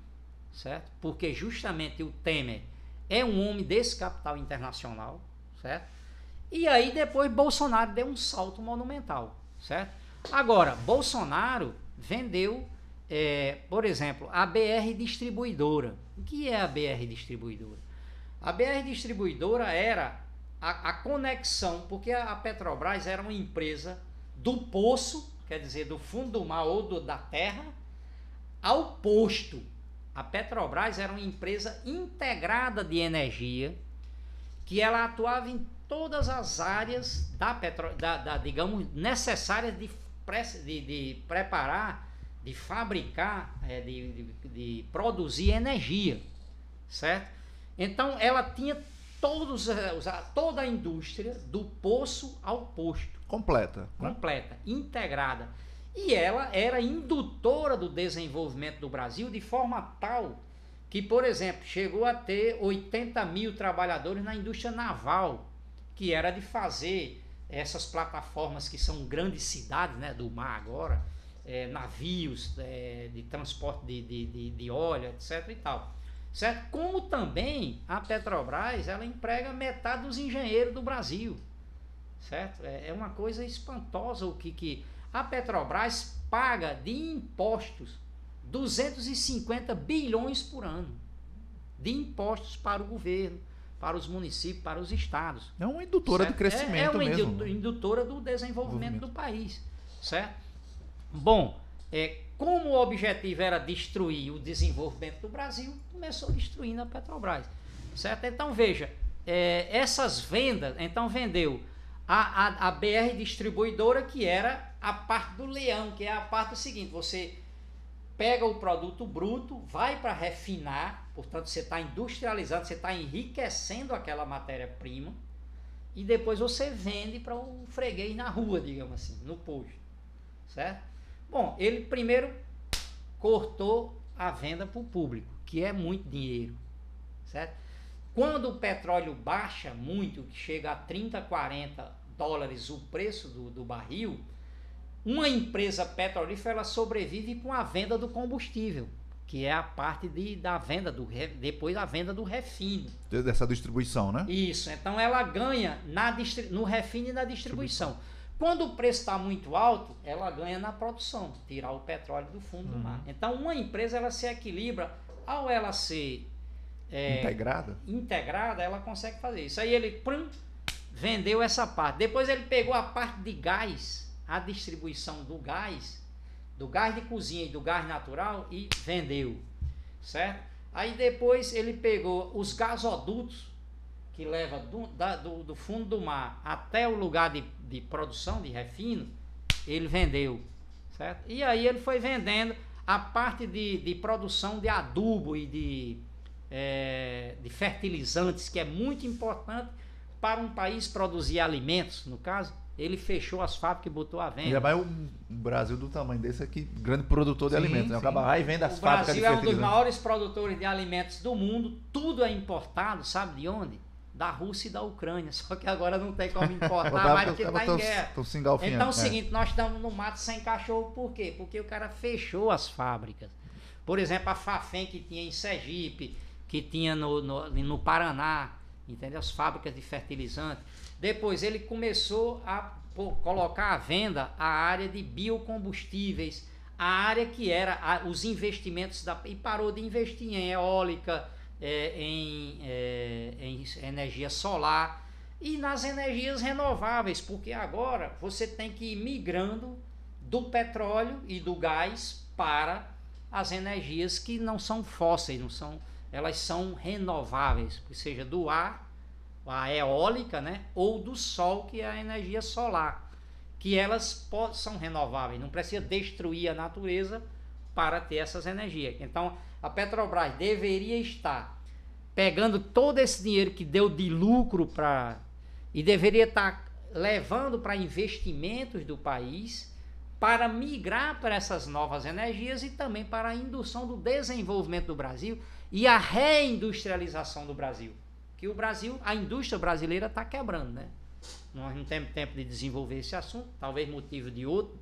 certo? Porque justamente o Temer é um homem desse capital internacional, certo? E aí depois Bolsonaro deu um salto monumental, certo? Agora, Bolsonaro vendeu, por exemplo, a BR Distribuidora. O que é a BR Distribuidora? A BR Distribuidora era a conexão, porque a Petrobras era uma empresa do poço, quer dizer, do fundo do mar ou da terra, ao posto. A Petrobras era uma empresa integrada de energia, que ela atuava em todas as áreas digamos, necessárias de preparar, de fabricar, de produzir energia, certo? Então ela tinha toda a indústria do poço ao posto. Completa. Completa, integrada. E ela era indutora do desenvolvimento do Brasil de forma tal que, por exemplo, chegou a ter 80 mil trabalhadores na indústria naval, que era de fazer essas plataformas que são grandes cidades, né, do mar agora, navios de transporte de óleo, etc. e tal. Certo? Como também a Petrobras, ela emprega metade dos engenheiros do Brasil. Certo? É uma coisa espantosa o que a Petrobras paga de impostos 250 bilhões por ano de impostos para o governo, para os municípios, para os estados. É uma indutora de crescimento mesmo. É uma indutora do desenvolvimento do país. Certo? Bom, como o objetivo era destruir o desenvolvimento do Brasil, começou destruindo a Petrobras. Certo? Então veja, essas vendas, então vendeu a BR Distribuidora, que era a parte do leão, que é a parte seguinte: você pega o produto bruto, vai para refinar, portanto você está industrializando, você está enriquecendo aquela matéria-prima, e depois você vende para um freguês na rua, digamos assim, no posto, certo? Bom, ele primeiro cortou a venda para o público, que é muito dinheiro, certo? Quando o petróleo baixa muito, que chega a 30, 40 dólares o preço do barril, uma empresa petrolífera ela sobrevive com a venda do combustível, que é a parte da venda, depois a venda do refino. Dessa distribuição, né? Isso, então ela ganha no refino e na distribuição. Quando o preço está muito alto, ela ganha na produção, tirar o petróleo do fundo do mar. Então uma empresa ela se equilibra, ao ela ser integrada, ela consegue fazer isso. Aí ele vendeu essa parte. Depois ele pegou a parte de gás, a distribuição do gás de cozinha e do gás natural, e vendeu, certo? Aí depois ele pegou os gasodutos que leva do fundo do mar até o lugar de produção, de refino, ele vendeu, certo? E aí ele foi vendendo a parte de produção de adubo e de fertilizantes, que é muito importante para um país produzir alimentos, no caso. Ele fechou as fábricas e botou à venda. Já vai um Brasil do tamanho desse aqui, grande produtor de alimentos, né? Acaba lá e vende as fábricas de fertilizantes. O Brasil é um dos maiores produtores de alimentos do mundo, tudo é importado, sabe de onde? Da Rússia e da Ucrânia, só que agora não tem como importar mais porque está em guerra. Então é o seguinte, nós estamos no mato sem cachorro, por quê? Porque o cara fechou as fábricas. Por exemplo, a Fafem, que tinha em Sergipe, que tinha no Paraná, entendeu? As fábricas de fertilizante. Depois ele começou a colocar à venda a área de biocombustíveis, a área que era os investimentos e parou de investir em eólica, em energia solar e nas energias renováveis, porque agora você tem que ir migrando do petróleo e do gás para as energias que não são fósseis, elas são renováveis, seja do ar, a eólica, né, ou do sol, que é a energia solar, que elas são renováveis, não precisa destruir a natureza para ter essas energias. Então a Petrobras deveria estar pegando todo esse dinheiro que deu de lucro e deveria estar levando para investimentos do país, para migrar para essas novas energias e também para a indução do desenvolvimento do Brasil e a reindustrialização do Brasil. Que o Brasil, a indústria brasileira está quebrando, né? Nós não temos tempo de desenvolver esse assunto, talvez motivo de outro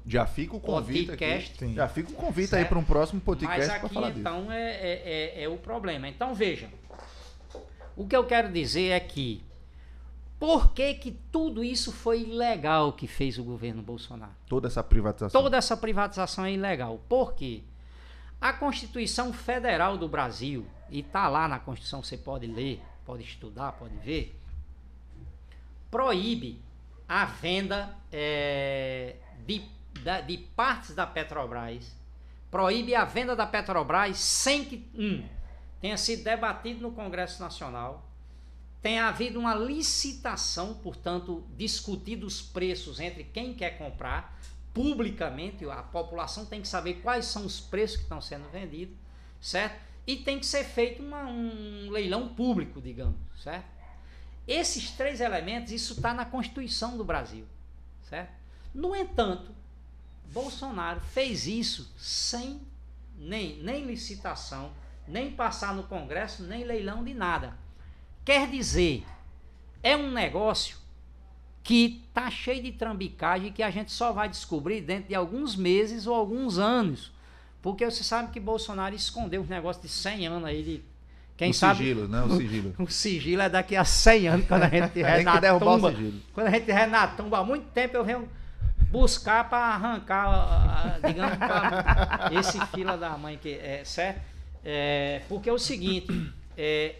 já fica o convite podcast. Já fica o convite, certo? Aí para um próximo podcast para falar disso. Mas aqui então é o problema. Então veja, o que eu quero dizer é que por que tudo isso foi ilegal que fez o governo Bolsonaro? Toda essa privatização. Toda essa privatização é ilegal. Por quê? A Constituição Federal do Brasil, e está lá na Constituição, você pode ler, pode estudar, pode ver, proíbe a venda de partes da Petrobras, proíbe a venda da Petrobras sem que tenha sido debatido no Congresso Nacional, tenha havido uma licitação, portanto, discutido os preços entre quem quer comprar, publicamente, a população tem que saber quais são os preços que estão sendo vendidos, certo? E tem que ser feito um leilão público, digamos, certo? Esses 3 elementos, isso está na Constituição do Brasil, certo? No entanto, Bolsonaro fez isso sem nem licitação, nem passar no Congresso, nem leilão de nada. Quer dizer, é um negócio que está cheio de trambicagem que a gente só vai descobrir dentro de alguns meses ou alguns anos. Porque você sabe que Bolsonaro escondeu um negócio de 100 anos aí de... Quem sabe, sigilo, né? O sigilo. O sigilo é daqui a 100 anos, quando a gente estiver na tumba. Quando a gente estiver na tumba, há muito tempo eu venho buscar para arrancar, digamos, esse fila da mãe, que é certo? Porque é o seguinte,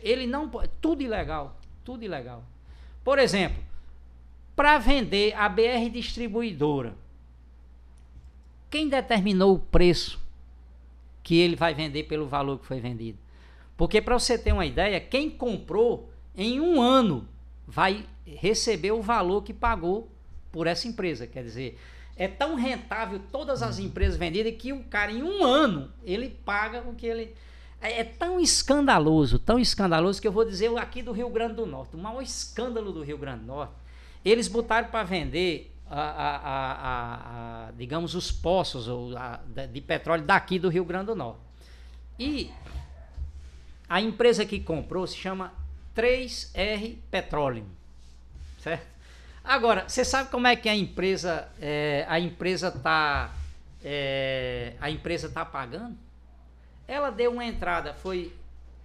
ele não pode... Tudo ilegal, tudo ilegal. Por exemplo, para vender a BR Distribuidora, quem determinou o preço que ele vai vender pelo valor que foi vendido? Porque, para você ter uma ideia, quem comprou em um ano vai receber o valor que pagou por essa empresa. Quer dizer, é tão rentável todas as empresas vendidas que o cara, em um ano, ele paga o que ele... É tão escandaloso que eu vou dizer aqui do Rio Grande do Norte. O maior escândalo do Rio Grande do Norte, eles botaram para vender, digamos, os poços de petróleo daqui do Rio Grande do Norte. E a empresa que comprou se chama 3R Petroleum, certo? Agora, você sabe como é que a empresa tá pagando? Ela deu uma entrada, foi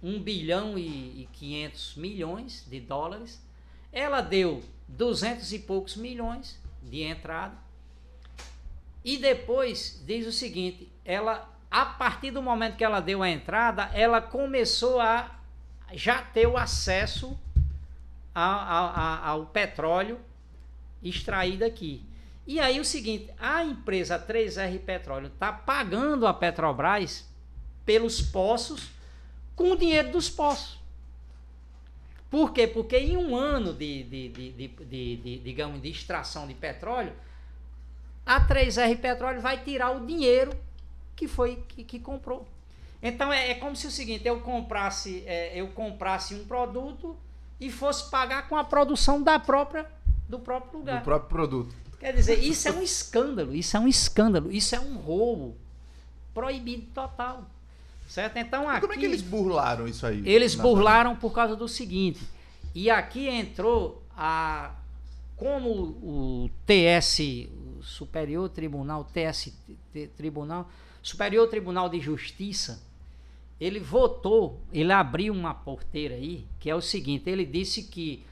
1 bilhão e 500 milhões de dólares. Ela deu 200 e poucos milhões de entrada. E depois diz o seguinte, a partir do momento que ela deu a entrada, ela começou a já ter o acesso ao petróleo extraído aqui. E aí o seguinte, a empresa 3R Petróleo está pagando a Petrobras pelos poços com o dinheiro dos poços. Por quê? Porque em um ano digamos, de extração de petróleo, a 3R Petróleo vai tirar o dinheiro que comprou. Então é como se o seguinte, eu comprasse um produto e fosse pagar com a produção do próprio lugar. Do próprio produto. Quer dizer, isso é um escândalo, isso é um roubo proibido total. Certo? Então, aqui, como é que eles burlaram isso aí? Eles burlaram por causa do seguinte, e aqui entrou como o Superior Tribunal de Justiça, ele votou, ele abriu uma porteira aí, que é o seguinte, ele disse que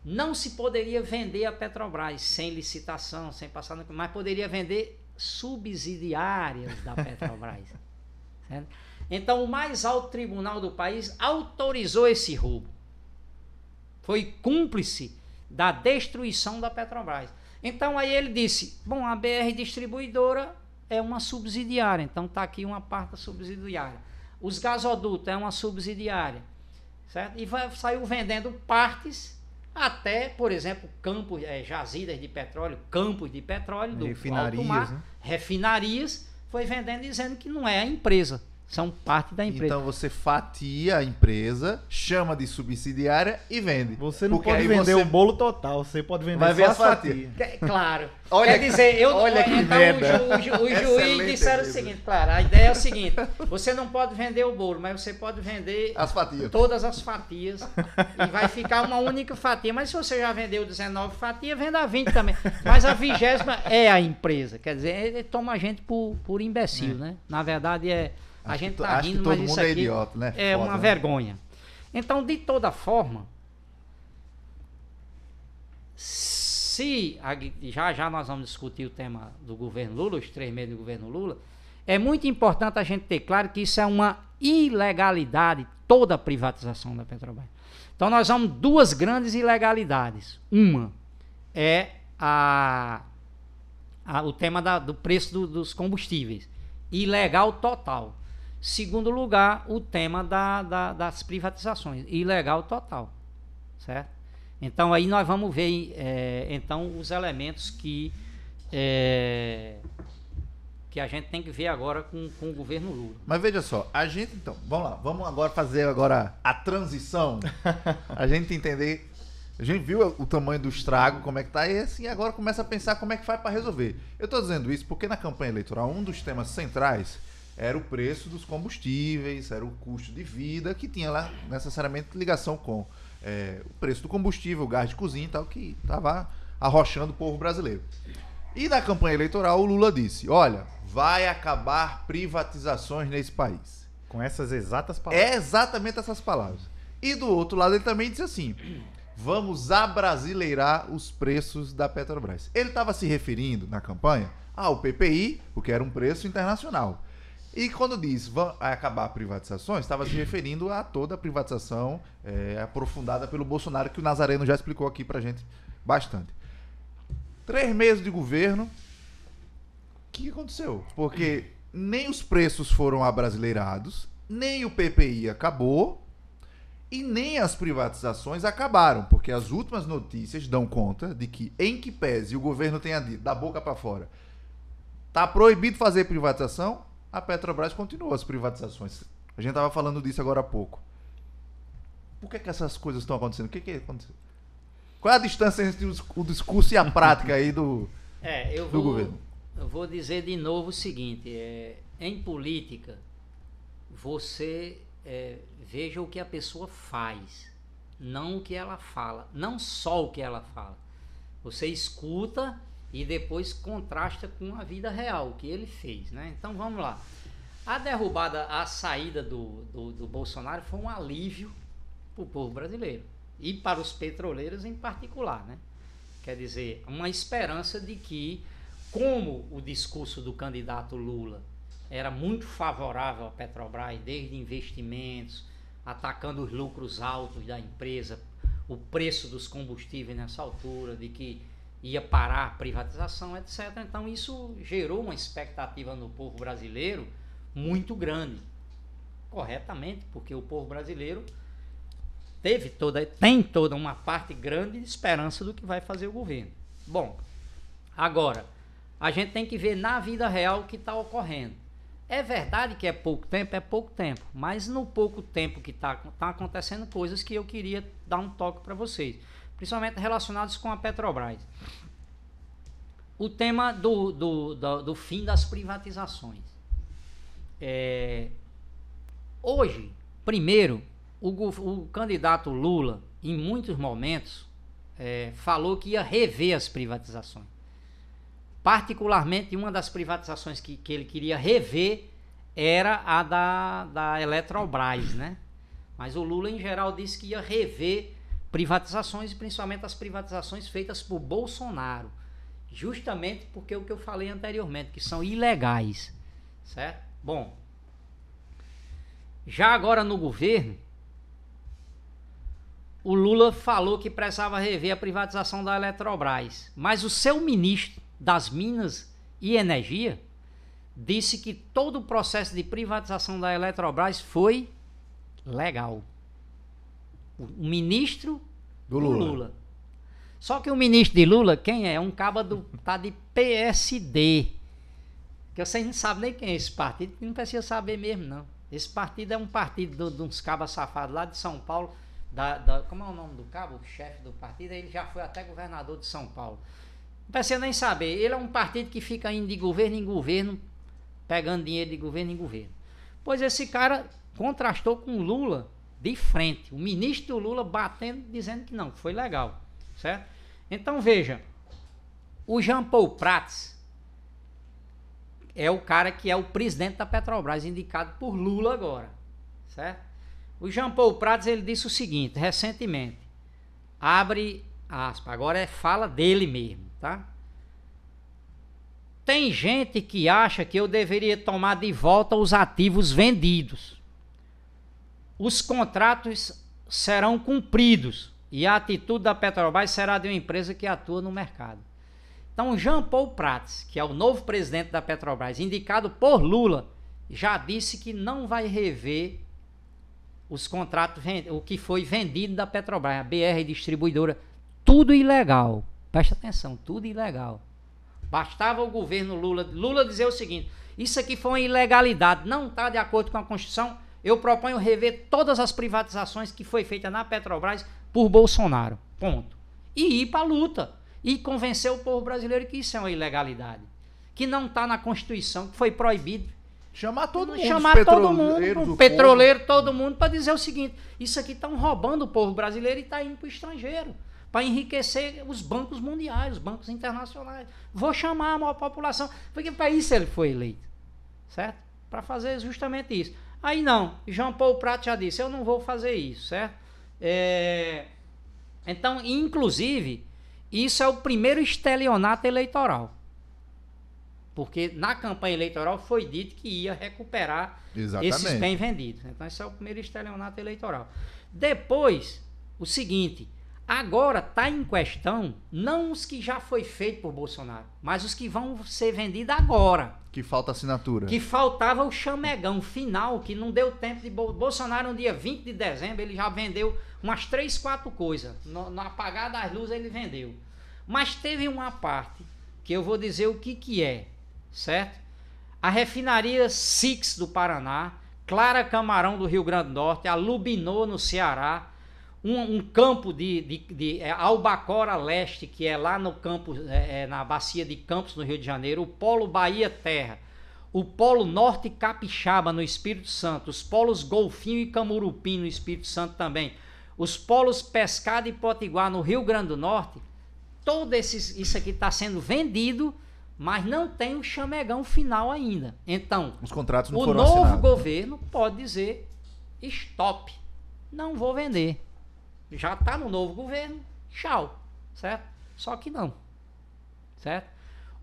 não se poderia vender a Petrobras sem licitação, sem passar no... mas poderia vender subsidiárias da Petrobras. Certo? Então o mais alto tribunal do país autorizou esse roubo. Foi cúmplice da destruição da Petrobras. Então aí ele disse, bom, a BR Distribuidora é uma subsidiária, então está aqui uma parte da subsidiária. Os gasodutos é uma subsidiária, certo? E saiu vendendo partes até, por exemplo, campos, jazidas de petróleo, campos de petróleo do refinarias, alto mar, né? Refinarias, foi vendendo dizendo que não é a empresa, são parte da empresa. Então você fatia a empresa, chama de subsidiária e vende. Você não pode vender o bolo total, você pode vender vai só ver a fatia. Claro. Olha, quer dizer, olha que então merda. o juiz Excelente disseram o seguinte, claro, a ideia é o seguinte, você não pode vender o bolo, mas você pode vender as fatias. Todas as fatias e vai ficar uma única fatia. Mas se você já vendeu 19 fatias, venda 20 também. Mas a 20ª é a empresa. Quer dizer, ele toma a gente por imbecil, né? Na verdade, a gente tá rindo, mas isso aqui idiota, né? É foda, uma né? vergonha. Então, de toda forma, já nós vamos discutir o tema do governo Lula, os 3 meses do governo Lula, é muito importante a gente ter claro que isso é uma ilegalidade, toda a privatização da Petrobras. Então nós vamos 2 grandes ilegalidades. Uma é o tema do preço dos combustíveis, ilegal total. Segundo lugar, o tema das privatizações, ilegal total, certo? Então aí nós vamos ver então os elementos que que a gente tem que ver agora com o governo Lula. Mas veja só, a gente então, vamos lá, vamos agora fazer agora a transição, a gente entender, a gente viu o tamanho do estrago, como é que tá, e assim agora começa a pensar como é que faz para resolver. Eu tô dizendo isso porque na campanha eleitoral um dos temas centrais era o preço dos combustíveis, era o custo de vida, que tinha lá necessariamente ligação com o preço do combustível, o gás de cozinha e tal, que estava arrochando o povo brasileiro. E na campanha eleitoral o Lula disse, olha, vai acabar privatizações nesse país. Com essas exatas palavras. É exatamente essas palavras. E do outro lado ele também disse assim, vamos abrasileirar os preços da Petrobras. Ele estava se referindo na campanha ao PPI, porque era um preço internacional. E quando diz vai acabar privatizações, estava se referindo a toda a privatização aprofundada pelo Bolsonaro, que o Nazareno já explicou aqui pra gente bastante. 3 meses de governo, o que aconteceu? Porque nem os preços foram abrasileirados, nem o PPI acabou e nem as privatizações acabaram, porque as últimas notícias dão conta de que, em que pese o governo tenha dito, da boca para fora, está proibido fazer privatização, a Petrobras continuou as privatizações. A gente estava falando disso agora há pouco. Por que essas coisas estão acontecendo? O que aconteceu? Qual é a distância entre o discurso e a prática aí do governo? Eu vou dizer de novo o seguinte, em política, você veja o que a pessoa faz, não o que ela fala, não só o que ela fala. Você escuta e depois contrasta com a vida real, o que ele fez, né? Então vamos lá. A saída do Bolsonaro foi um alívio para o povo brasileiro e para os petroleiros em particular, né? Quer dizer, uma esperança de que, como o discurso do candidato Lula era muito favorável à Petrobras, desde investimentos, atacando os lucros altos da empresa, o preço dos combustíveis nessa altura, de que ia parar a privatização, etc. Então isso gerou uma expectativa no povo brasileiro muito grande, corretamente, porque o povo brasileiro tem toda uma parte grande de esperança do que vai fazer o governo. Bom, agora, a gente tem que ver na vida real o que está ocorrendo. É verdade que é pouco tempo, mas no pouco tempo que tá acontecendo coisas que eu queria dar um toque para vocês, principalmente relacionados com a Petrobras. O tema do fim das privatizações. Hoje, primeiro, o candidato Lula, em muitos momentos, falou que ia rever as privatizações. Particularmente, uma das privatizações que ele queria rever era a da Eletrobras, né? Mas o Lula, em geral, disse que ia rever privatizações, principalmente as privatizações feitas por Bolsonaro, justamente porque o que eu falei anteriormente, que são ilegais, certo? Bom, já agora no governo, o Lula falou que precisava rever a privatização da Eletrobras, mas o seu ministro das Minas e Energia disse que todo o processo de privatização da Eletrobras foi legal. O ministro do Lula. Só que o ministro de Lula, quem é? Um caba tá de PSD. Que vocês não sabem nem quem é esse partido, não precisa saber mesmo, não. Esse partido é um partido de uns cabas safados lá de São Paulo. Como é o nome do cabo? O chefe do partido, ele já foi até governador de São Paulo. Não precisa nem saber. Ele é um partido que fica indo de governo em governo, pegando dinheiro de governo em governo. Pois esse cara contrastou com o Lula de frente. O ministro do Lula batendo, dizendo que não, foi legal. Certo? Então veja, o Jean Paul Prats é o cara que é o presidente da Petrobras, indicado por Lula agora. Certo? O Jean Paul Prats, ele disse o seguinte, recentemente, abre aspas, agora fala dele mesmo, tá? Tem gente que acha que eu deveria tomar de volta os ativos vendidos. Os contratos serão cumpridos e a atitude da Petrobras será de uma empresa que atua no mercado. Então, Jean Paul Prats, que é o novo presidente da Petrobras, indicado por Lula, já disse que não vai rever os contratos, o que foi vendido da Petrobras, a BR Distribuidora, tudo ilegal. Presta atenção, tudo ilegal. Bastava o governo Lula dizer o seguinte: isso aqui foi uma ilegalidade, não está de acordo com a Constituição, eu proponho rever todas as privatizações que foi feita na Petrobras por Bolsonaro. Ponto. E ir para a luta. E convencer o povo brasileiro que isso é uma ilegalidade. Que não está na Constituição, que foi proibido. Chamar todo mundo. Chamar todo mundo, o petroleiro, todo mundo, para dizer o seguinte: isso aqui estão roubando o povo brasileiro e está indo para o estrangeiro. Para enriquecer os bancos mundiais, os bancos internacionais. Vou chamar a maior população. Porque para isso ele foi eleito. Certo? Para fazer justamente isso. Aí não, João Paulo Prat já disse: eu não vou fazer isso, certo? Então, inclusive, isso é o primeiro estelionato eleitoral. Porque na campanha eleitoral foi dito que ia recuperar esses bens vendidos. Então, esse é o primeiro estelionato eleitoral. Depois, o seguinte: agora está em questão não os que já foi feito por Bolsonaro, mas os que vão ser vendidos agora. Que falta assinatura. Que faltava o chamegão final, que não deu tempo de... Bolsonaro, no dia 20 de dezembro, ele já vendeu umas 3, 4 coisas. No apagar das luzes, ele vendeu. Mas teve uma parte que eu vou dizer o que é, certo? A refinaria Six do Paraná, Clara Camarão do Rio Grande do Norte, a Lubinô no Ceará, um campo de Albacora Leste, que é lá no campo, na bacia de Campos, no Rio de Janeiro, o Polo Bahia Terra, o Polo Norte Capixaba, no Espírito Santo, os polos Golfinho e Camurupim, no Espírito Santo também, os polos Pescada e Potiguar, no Rio Grande do Norte. Todo isso aqui está sendo vendido, mas não tem o chamegão final ainda. Então, os contratos não o foram novo assinados. Governo pode dizer: stop, não vou vender. Já está no novo governo, tchau, certo? Só que não, certo?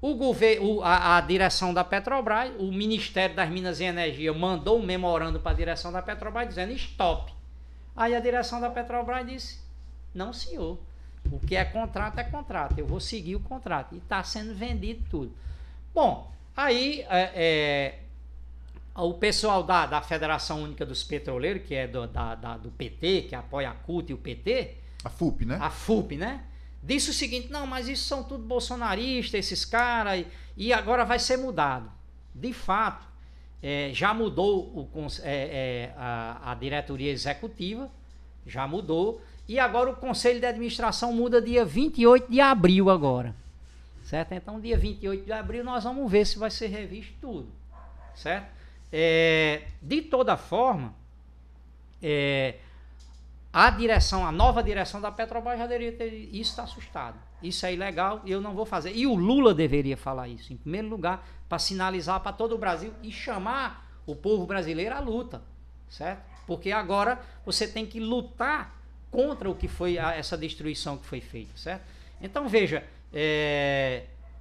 O governo, a direção da Petrobras, o Ministério das Minas e Energia mandou um memorando para a direção da Petrobras dizendo stop. Aí a direção da Petrobras disse: não, senhor, o que é contrato, eu vou seguir o contrato. E está sendo vendido tudo. Bom, aí o pessoal da Federação Única dos Petroleiros, que é do PT, que apoia a CUT e o PT... A FUP, né? A FUP, né? Disse o seguinte: não, mas isso são tudo bolsonaristas, esses caras, e agora vai ser mudado. De fato, já mudou a diretoria executiva, já mudou, e agora o Conselho de Administração muda dia 28 de abril agora. Certo? Então, dia 28 de abril, nós vamos ver se vai ser revisto tudo. Certo? De toda forma, a nova direção da Petrobras já deveria ter isso. Está assustado, isso é ilegal e eu não vou fazer. E o Lula deveria falar isso em primeiro lugar, para sinalizar para todo o Brasil e chamar o povo brasileiro à luta, certo? Porque agora você tem que lutar contra o que foi essa destruição que foi feita, certo? Então veja,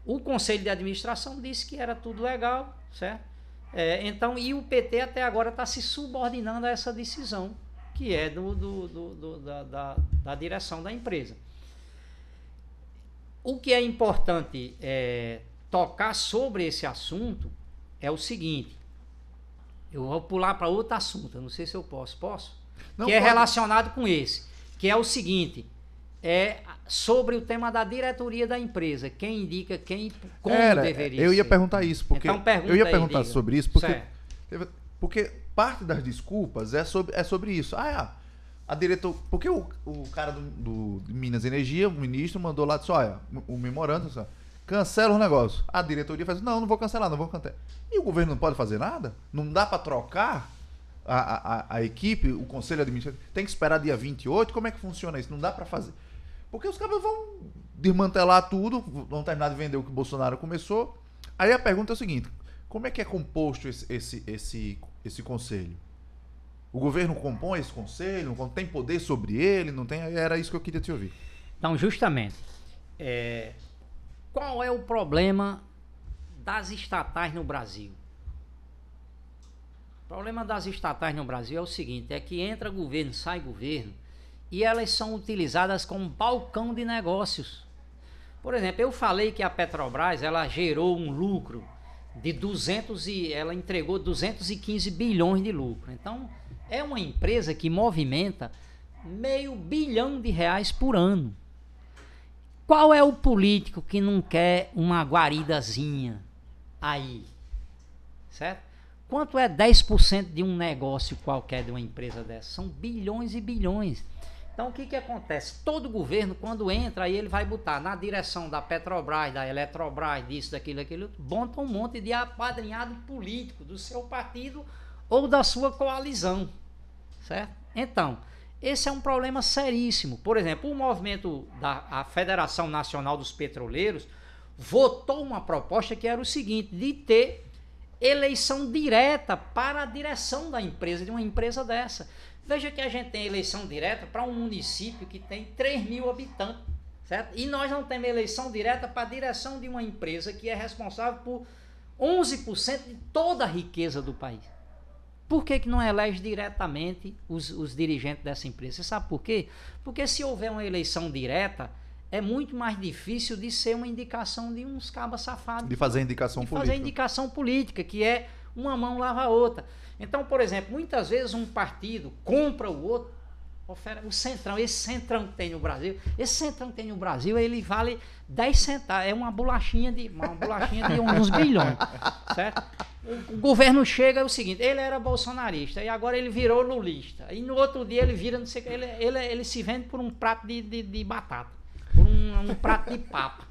o Conselho de Administração disse que era tudo legal, certo? Então, e o PT até agora está se subordinando a essa decisão, que é da direção da empresa. O que é importante tocar sobre esse assunto é o seguinte: eu vou pular para outro assunto, eu não sei se eu posso? Não, que é relacionado com esse, que é o seguinte: sobre o tema da diretoria da empresa, quem indica como deveria ser. Eu ia perguntar isso, porque então, eu ia perguntar sobre isso, porque parte das desculpas é sobre isso. A diretor, porque o cara do Minas e Energia, o ministro, mandou lá, disse: olha, o memorando, disse, cancela o negócio. A diretoria faz: não vou cancelar, não vou cancelar. E o governo não pode fazer nada? Não dá para trocar a equipe, o conselho administrativo? Tem que esperar dia 28? Como é que funciona isso? Não dá para fazer. Porque os caras vão desmantelar tudo, vão terminar de vender o que o Bolsonaro começou. Aí a pergunta é o seguinte: como é que é composto esse conselho? O governo compõe esse conselho? Tem poder sobre ele? Não tem? Era isso que eu queria te ouvir. Então, justamente, qual é o problema das estatais no Brasil? O problema das estatais no Brasil é o seguinte: é que entra governo, sai governo, e elas são utilizadas como balcão de negócios. Por exemplo, eu falei que a Petrobras ela gerou um lucro de ela entregou 215 bilhões de lucro. Então, é uma empresa que movimenta R$500 milhões por ano. Qual é o político que não quer uma guaridazinha aí? Certo? Quanto é 10% de um negócio qualquer de uma empresa dessa? São bilhões e bilhões. Então o que acontece? Todo governo, quando entra, aí ele vai botar na direção da Petrobras, da Eletrobras, disso, daquilo, monta um monte de apadrinhado político do seu partido ou da sua coalizão. Certo? Então, esse é um problema seríssimo. Por exemplo, o movimento da Federação Nacional dos Petroleiros votou uma proposta que era o seguinte, de ter eleição direta para a direção da empresa, de uma empresa dessa. Veja que a gente tem eleição direta para um município que tem 3.000 habitantes, certo? E nós não temos eleição direta para a direção de uma empresa que é responsável por 11% de toda a riqueza do país. Por que não elege diretamente os dirigentes dessa empresa? Você sabe por quê? Porque se houver uma eleição direta, é muito mais difícil de ser uma indicação de uns cabas safados. De fazer indicação política. Fazer indicação política, que é uma mão lava a outra. Então, por exemplo, muitas vezes um partido compra o outro, oferece o Centrão, esse Centrão que tem no Brasil, ele vale 10 centavos, é uma bolachinha de uns bilhões, certo? O governo chega, é o seguinte, ele era bolsonarista e agora ele virou lulista, e no outro dia ele vira, não sei o que, ele se vende por um prato de batata, por um prato de papa,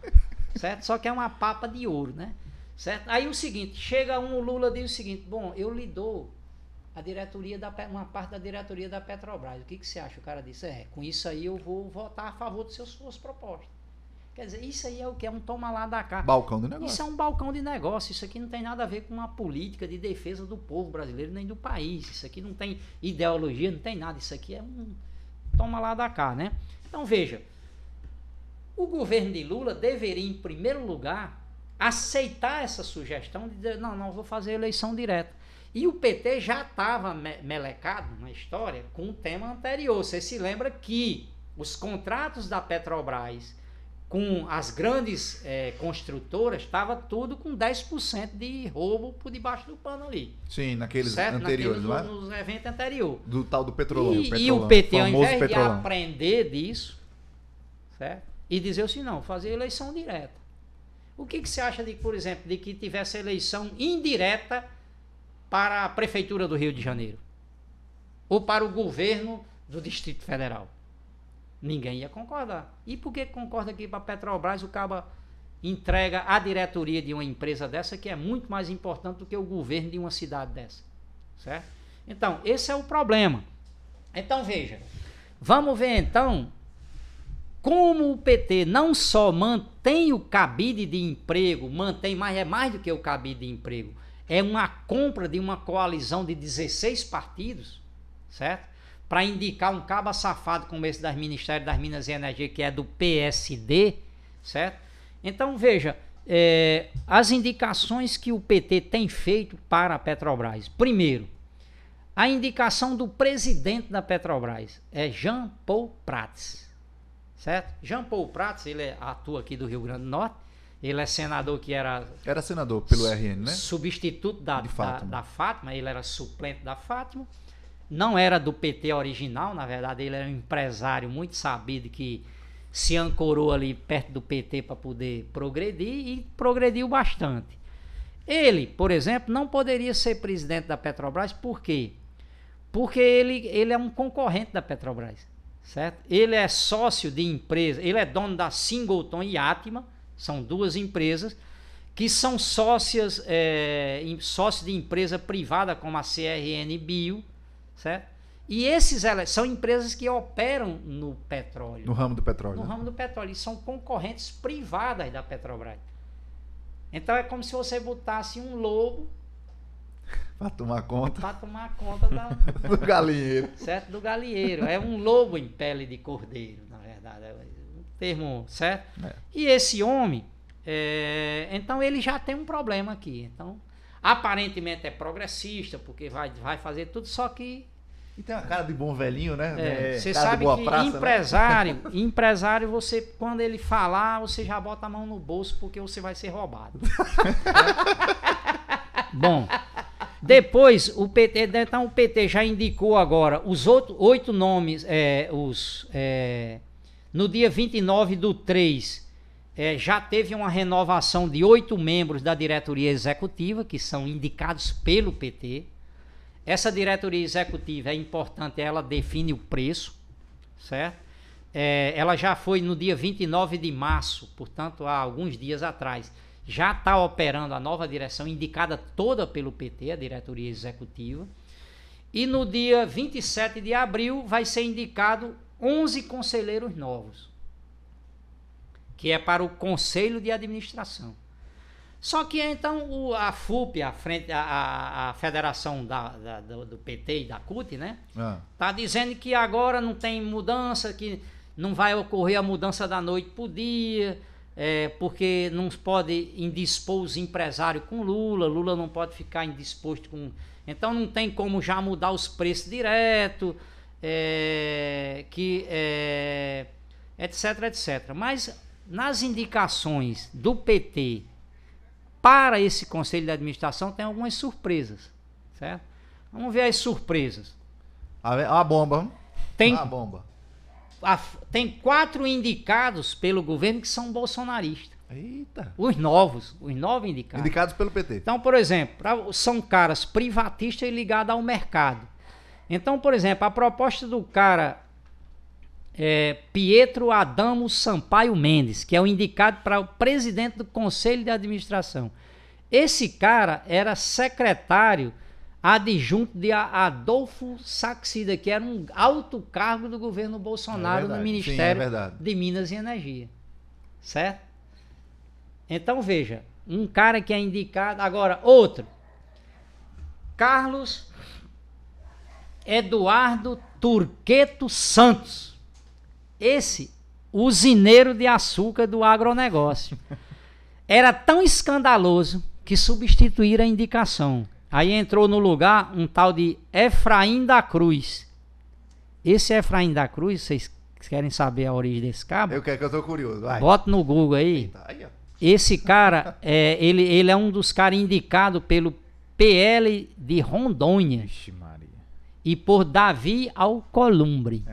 certo? Só que é uma papa de ouro, né? Certo? Aí o seguinte, chega o Lula diz o seguinte, bom, eu lhe dou a diretoria uma parte da diretoria da Petrobras. O que você acha? O cara disse, com isso aí eu vou votar a favor das suas propostas. Quer dizer, isso aí é o que? É um toma lá da cá. Balcão de negócio. Isso é um balcão de negócio. Isso aqui não tem nada a ver com uma política de defesa do povo brasileiro nem do país. Isso aqui não tem ideologia, não tem nada. Isso aqui é um toma lá da cá, né? Então veja, o governo de Lula deveria, em primeiro lugar, aceitar essa sugestão de dizer, não vou fazer eleição direta. E o PT já estava melecado na história com o tema anterior. Você se lembra que os contratos da Petrobras com as grandes construtoras estava tudo com 10% de roubo por debaixo do pano ali. Sim, naqueles anteriores, não é? Nos eventos anteriores. Do tal do Petrolão. E o PT, ao invés de aprender disso, certo? E dizer assim, não, fazer eleição direta. O que você acha, por exemplo, de que tivesse eleição indireta para a Prefeitura do Rio de Janeiro? Ou para o governo do Distrito Federal? Ninguém ia concordar. E por que concorda aqui para a Petrobras? O caba entrega a diretoria de uma empresa dessa que é muito mais importante do que o governo de uma cidade dessa. Certo? Então, esse é o problema. Então, veja. Vamos ver, então, como o PT não só mantém o cabide de emprego, mas é mais do que o cabide de emprego, é uma compra de uma coalizão de 16 partidos, certo? Para indicar um caba safado como esse das Ministério das Minas e Energia, que é do PSD, certo? Então, veja, as indicações que o PT tem feito para a Petrobras. Primeiro, a indicação do presidente da Petrobras é Jean Paul Prats. Certo? Jean Paul Prats, ele atua aqui do Rio Grande do Norte, ele é senador que era senador pelo RN, né? Substituto da Fátima, ele era suplente da Fátima, não era do PT original, na verdade ele era um empresário muito sabido que se ancorou ali perto do PT para poder progredir e progrediu bastante. Ele, por exemplo, não poderia ser presidente da Petrobras, por quê? Porque ele é um concorrente da Petrobras. Certo? Ele é sócio de empresa, ele é dono da Singleton e Atma, são duas empresas que são sócios de empresa privada como a CRN Bio, certo? E esses são empresas que operam no petróleo. No ramo do petróleo. No ramo do petróleo, e são concorrentes privadas da Petrobras. Então é como se você botasse um lobo para tomar conta do galinheiro. Certo? Do galinheiro. É um lobo em pele de cordeiro, na verdade. É um termo, certo? E esse homem, então ele já tem um problema aqui. Então, aparentemente é progressista, porque vai fazer tudo, só que... E tem uma cara de bom velhinho, né? Você sabe que praça, empresário, você, quando ele falar, você já bota a mão no bolso, porque você vai ser roubado. Bom... Depois, o PT já indicou agora os 8 nomes, no dia 29/3, já teve uma renovação de 8 membros da diretoria executiva, que são indicados pelo PT. Essa diretoria executiva é importante, ela define o preço, certo? Ela já foi no dia 29 de março, portanto, há alguns dias atrás, já está operando a nova direção, indicada toda pelo PT, a diretoria executiva. E no dia 27 de abril vai ser indicado 11 conselheiros novos, que é para o Conselho de Administração. Só que então a FUP, a Federação do PT e da CUT, né? Tá dizendo que agora não tem mudança, que não vai ocorrer a mudança da noite para o dia, porque não pode indispor os empresários com Lula não pode ficar indisposto com... Então não tem como já mudar os preços direto, etc, etc. Mas nas indicações do PT para esse Conselho de Administração tem algumas surpresas, certo? Vamos ver as surpresas. A bomba. Tem, a bomba. Tem 4 indicados pelo governo que são bolsonaristas. Eita. Os novos indicados. Indicados pelo PT. Então, por exemplo, são caras privatistas e ligados ao mercado. Então, por exemplo, a proposta do cara Pietro Adamo Sampaio Mendes, que é o indicado para o presidente do Conselho de Administração. Esse cara era secretário adjunto de Adolfo Saxida, que era um alto cargo do governo Bolsonaro no Ministério de Minas e Energia. Certo? Então, veja, um cara que é indicado... Agora, outro. Carlos Eduardo Turqueto Santos. Esse, usineiro de açúcar do agronegócio. Era tão escandaloso que substituíram a indicação. Aí entrou no lugar um tal de Efraim da Cruz. Esse Efraim da Cruz, vocês querem saber a origem desse cabo? Eu quero, que eu tô curioso. Vai. Bota no Google aí. Eita, aí, ó. Esse cara, ele é um dos caras indicados pelo PL de Rondônia. Vixe Maria. E por Davi Alcolumbre.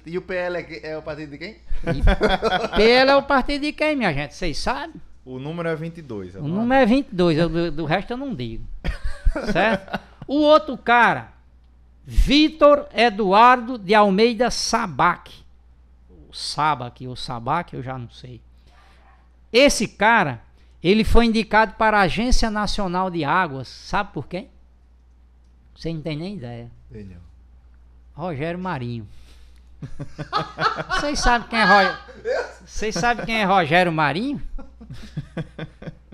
E o PL é o partido de quem? PL é o partido de quem, minha gente? Vocês sabem? O número é 22. O número é 22, do resto eu não digo. Certo? O outro cara, Vitor Eduardo de Almeida Sabac. O Sabac, eu já não sei. Esse cara, ele foi indicado para a Agência Nacional de Águas. Sabe por quem? Você não tem nem ideia. Rogério Marinho. Vocês sabem quem é Rogério Marinho?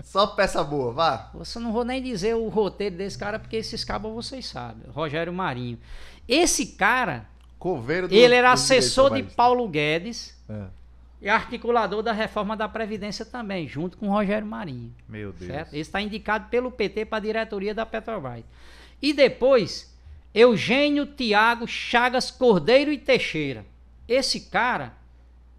Só peça boa, vá. Eu não vou nem dizer o roteiro desse cara, porque esses cabos vocês sabem. Rogério Marinho. Esse cara, ele era assessor de Paulo Guedes e articulador da reforma da Previdência também, junto com Rogério Marinho. Meu Deus. Certo? Esse está indicado pelo PT para a diretoria da Petrobras. E depois, Eugênio Tiago Chagas Cordeiro e Teixeira. Esse cara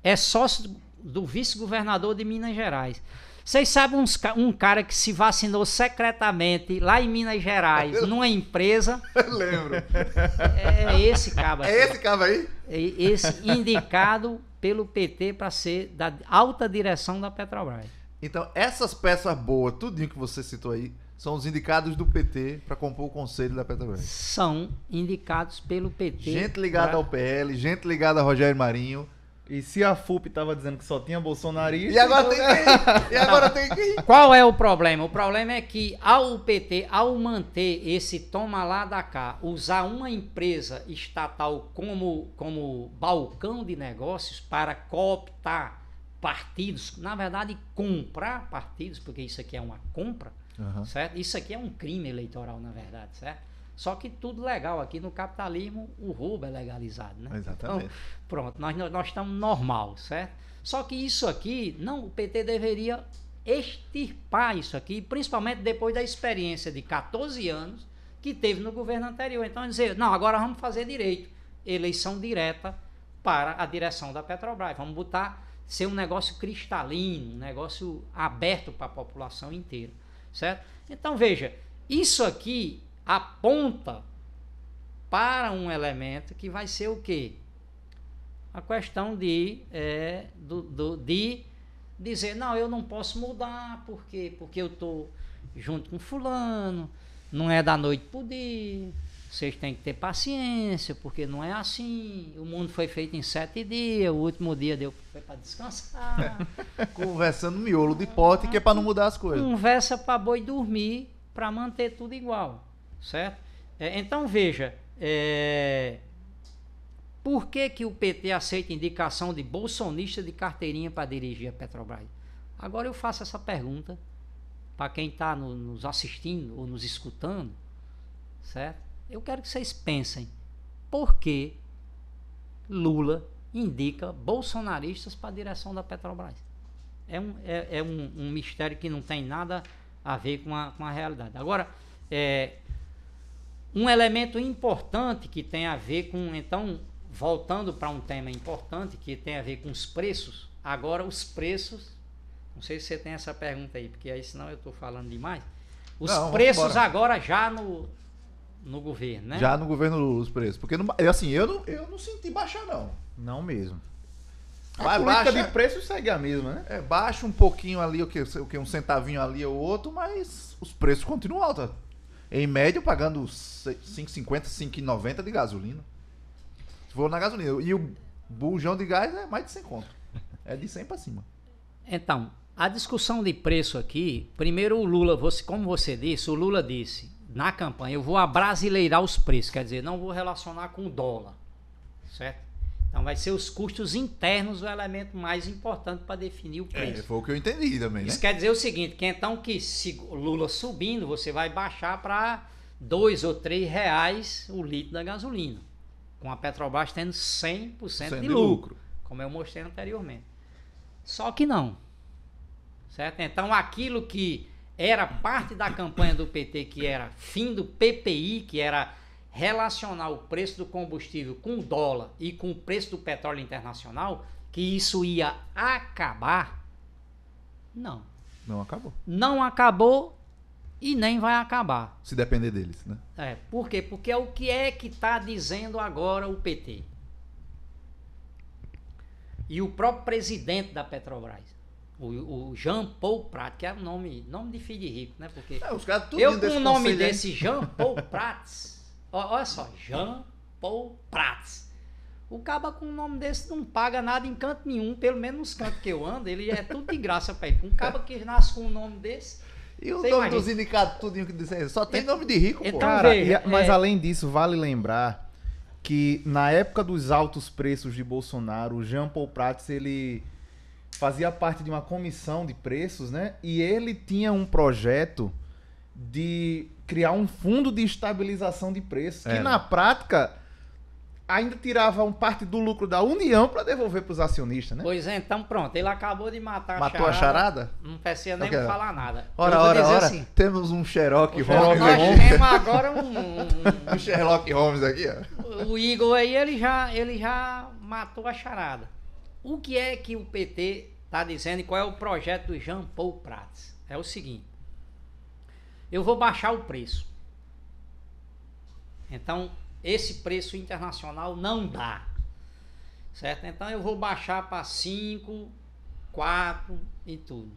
é sócio do vice-governador de Minas Gerais. Vocês sabem um cara que se vacinou secretamente lá em Minas Gerais, numa empresa? Eu lembro. É esse cabo aí. É esse cabo aí? Esse indicado pelo PT para ser da alta direção da Petrobras. Então, essas peças boas, tudinho que você citou aí, são os indicados do PT para compor o conselho da Petrobras. São indicados pelo PT. Gente ligada ao PL, gente ligada a Rogério Marinho. E se a FUP tava dizendo que só tinha bolsonarista... E agora tem quem? E agora tem quem? Qual é o problema? O problema é que o PT, ao manter esse toma lá da cá, usar uma empresa estatal como balcão de negócios para cooptar partidos, na verdade comprar partidos, porque isso aqui é uma compra, certo? Isso aqui é um crime eleitoral, na verdade, certo? Só que tudo legal. Aqui no capitalismo, o roubo é legalizado, né? Exatamente. Então, pronto, nós estamos normal, certo? Só que isso aqui, o PT deveria extirpar isso aqui, principalmente depois da experiência de 14 anos que teve no governo anterior. Então, dizer, não, agora vamos fazer direito. Eleição direta para a direção da Petrobras. Vamos ser um negócio cristalino, um negócio aberto para a população inteira, certo? Então, veja, isso aqui aponta para um elemento que vai ser o quê? A questão de dizer, não, eu não posso mudar, porque eu estou junto com fulano, não é da noite pro dia, vocês têm que ter paciência, porque não é assim, o mundo foi feito em 7 dias, o último dia deu para descansar. Conversando miolo de pote, que é para não mudar as coisas. Conversa para boi dormir, para manter tudo igual, certo? Então veja, por que o PT aceita indicação de bolsonista de carteirinha para dirigir a Petrobras? Agora eu faço essa pergunta para quem está nos assistindo ou nos escutando, certo? Eu quero que vocês pensem, por que Lula indica bolsonaristas para a direção da Petrobras? É um mistério que não tem nada a ver com a realidade. Agora, um elemento importante que tem a ver com, então, voltando para um tema importante que tem a ver com os preços, agora os preços, não sei se você tem essa pergunta aí, porque aí senão eu estou falando demais, preços agora já no governo, né? Já no governo Lula os preços, porque assim, eu não senti baixar não. Não mesmo. A política de preços segue a mesma, né? Baixa um pouquinho ali, um centavinho ali ou outro, mas os preços continuam altos. Em média, pagando 5,50, 5,90 de gasolina. Se for na gasolina. E o bujão de gás é mais de 100 conto. É de 100 para cima. Então, a discussão de preço aqui, primeiro o Lula, como você disse, o Lula disse na campanha, eu vou abrasileirar os preços, quer dizer, não vou relacionar com o dólar, certo? Então vai ser os custos internos o elemento mais importante para definir o preço. Foi o que eu entendi também, né? Isso quer dizer o seguinte, que se o Lula subindo, você vai baixar para 2 ou 3 reais o litro da gasolina, com a Petrobras tendo 100% de lucro, como eu mostrei anteriormente. Só que não, certo? Então aquilo que era parte da campanha do PT, que era fim do PPI, que era relacionar o preço do combustível com o dólar e com o preço do petróleo internacional, que isso ia acabar, não. Não acabou. Não acabou e nem vai acabar. Se depender deles, né? Por quê? Porque é o que está dizendo agora o PT. E o próprio presidente da Petrobras, o Jean Paul Prats, que é um nome de filho de rico, né? Porque os caras tudo eu com o nome desse Jean Paul Prats, olha só, Jean Paul Prats. O caba com um nome desse não paga nada em canto nenhum, pelo menos nos cantos que eu ando, ele é tudo de graça para ele. Um caba que nasce com um nome desse. E o nome dos indicados, tudinho que dizem, só tem nome de rico, então, pô. Cara, mas além disso, vale lembrar que na época dos altos preços de Bolsonaro, o Jean Paul Prats, ele fazia parte de uma comissão de preços, né? E ele tinha um projeto de criar um fundo de estabilização de preços, que na prática ainda tirava parte do lucro da União para devolver para os acionistas, né? Pois é, então pronto, ele acabou de matar Matou a charada? Não precisa nem falar nada. Ora, assim, temos um Sherlock Holmes. Nós temos agora um Sherlock Holmes aqui, ó. O Igor aí, ele já matou a charada. O que é que o PT está dizendo e qual é o projeto do Jean Paul Prats? É o seguinte, eu vou baixar o preço. Então, esse preço internacional não dá, certo? Então eu vou baixar para 5, 4 e tudo,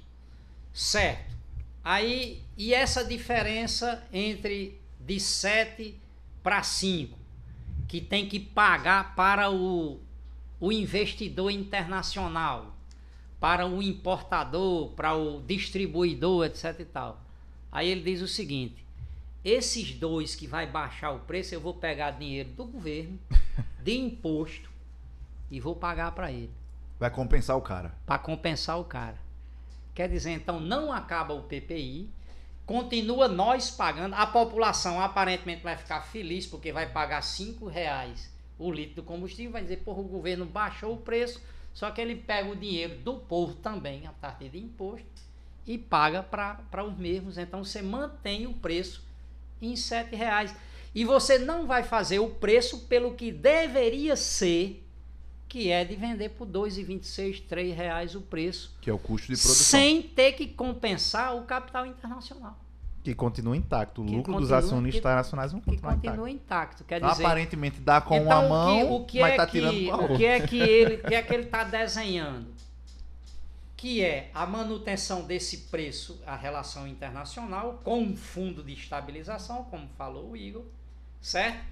certo? Aí, e essa diferença entre de 7 para 5, que tem que pagar para o investidor internacional, para o importador, para o distribuidor, etc e tal. Aí ele diz o seguinte, esses dois que vai baixar o preço, eu vou pegar dinheiro do governo, de imposto, e vou pagar para ele. Vai compensar o cara. Para compensar o cara. Quer dizer, então, não acaba o PPI, continua nós pagando, a população aparentemente vai ficar feliz, porque vai pagar 5 reais o litro do combustível, vai dizer, porra, o governo baixou o preço, só que ele pega o dinheiro do povo também, a partir de imposto, e paga para os mesmos. Então, você mantém o preço em 7 reais. E você não vai fazer o preço pelo que deveria ser, que é de vender por 2,26, 3 reais o preço. Que é o custo de produção. Sem ter que compensar o capital internacional. Que continua intacto. O lucro dos acionistas internacionais não continua intacto. Quer dizer, aparentemente dá com uma mão, mas está tirando com a outra. O que é que ele está desenhando? que é a manutenção desse preço, a relação internacional, com um fundo de estabilização, como falou o Igor, certo?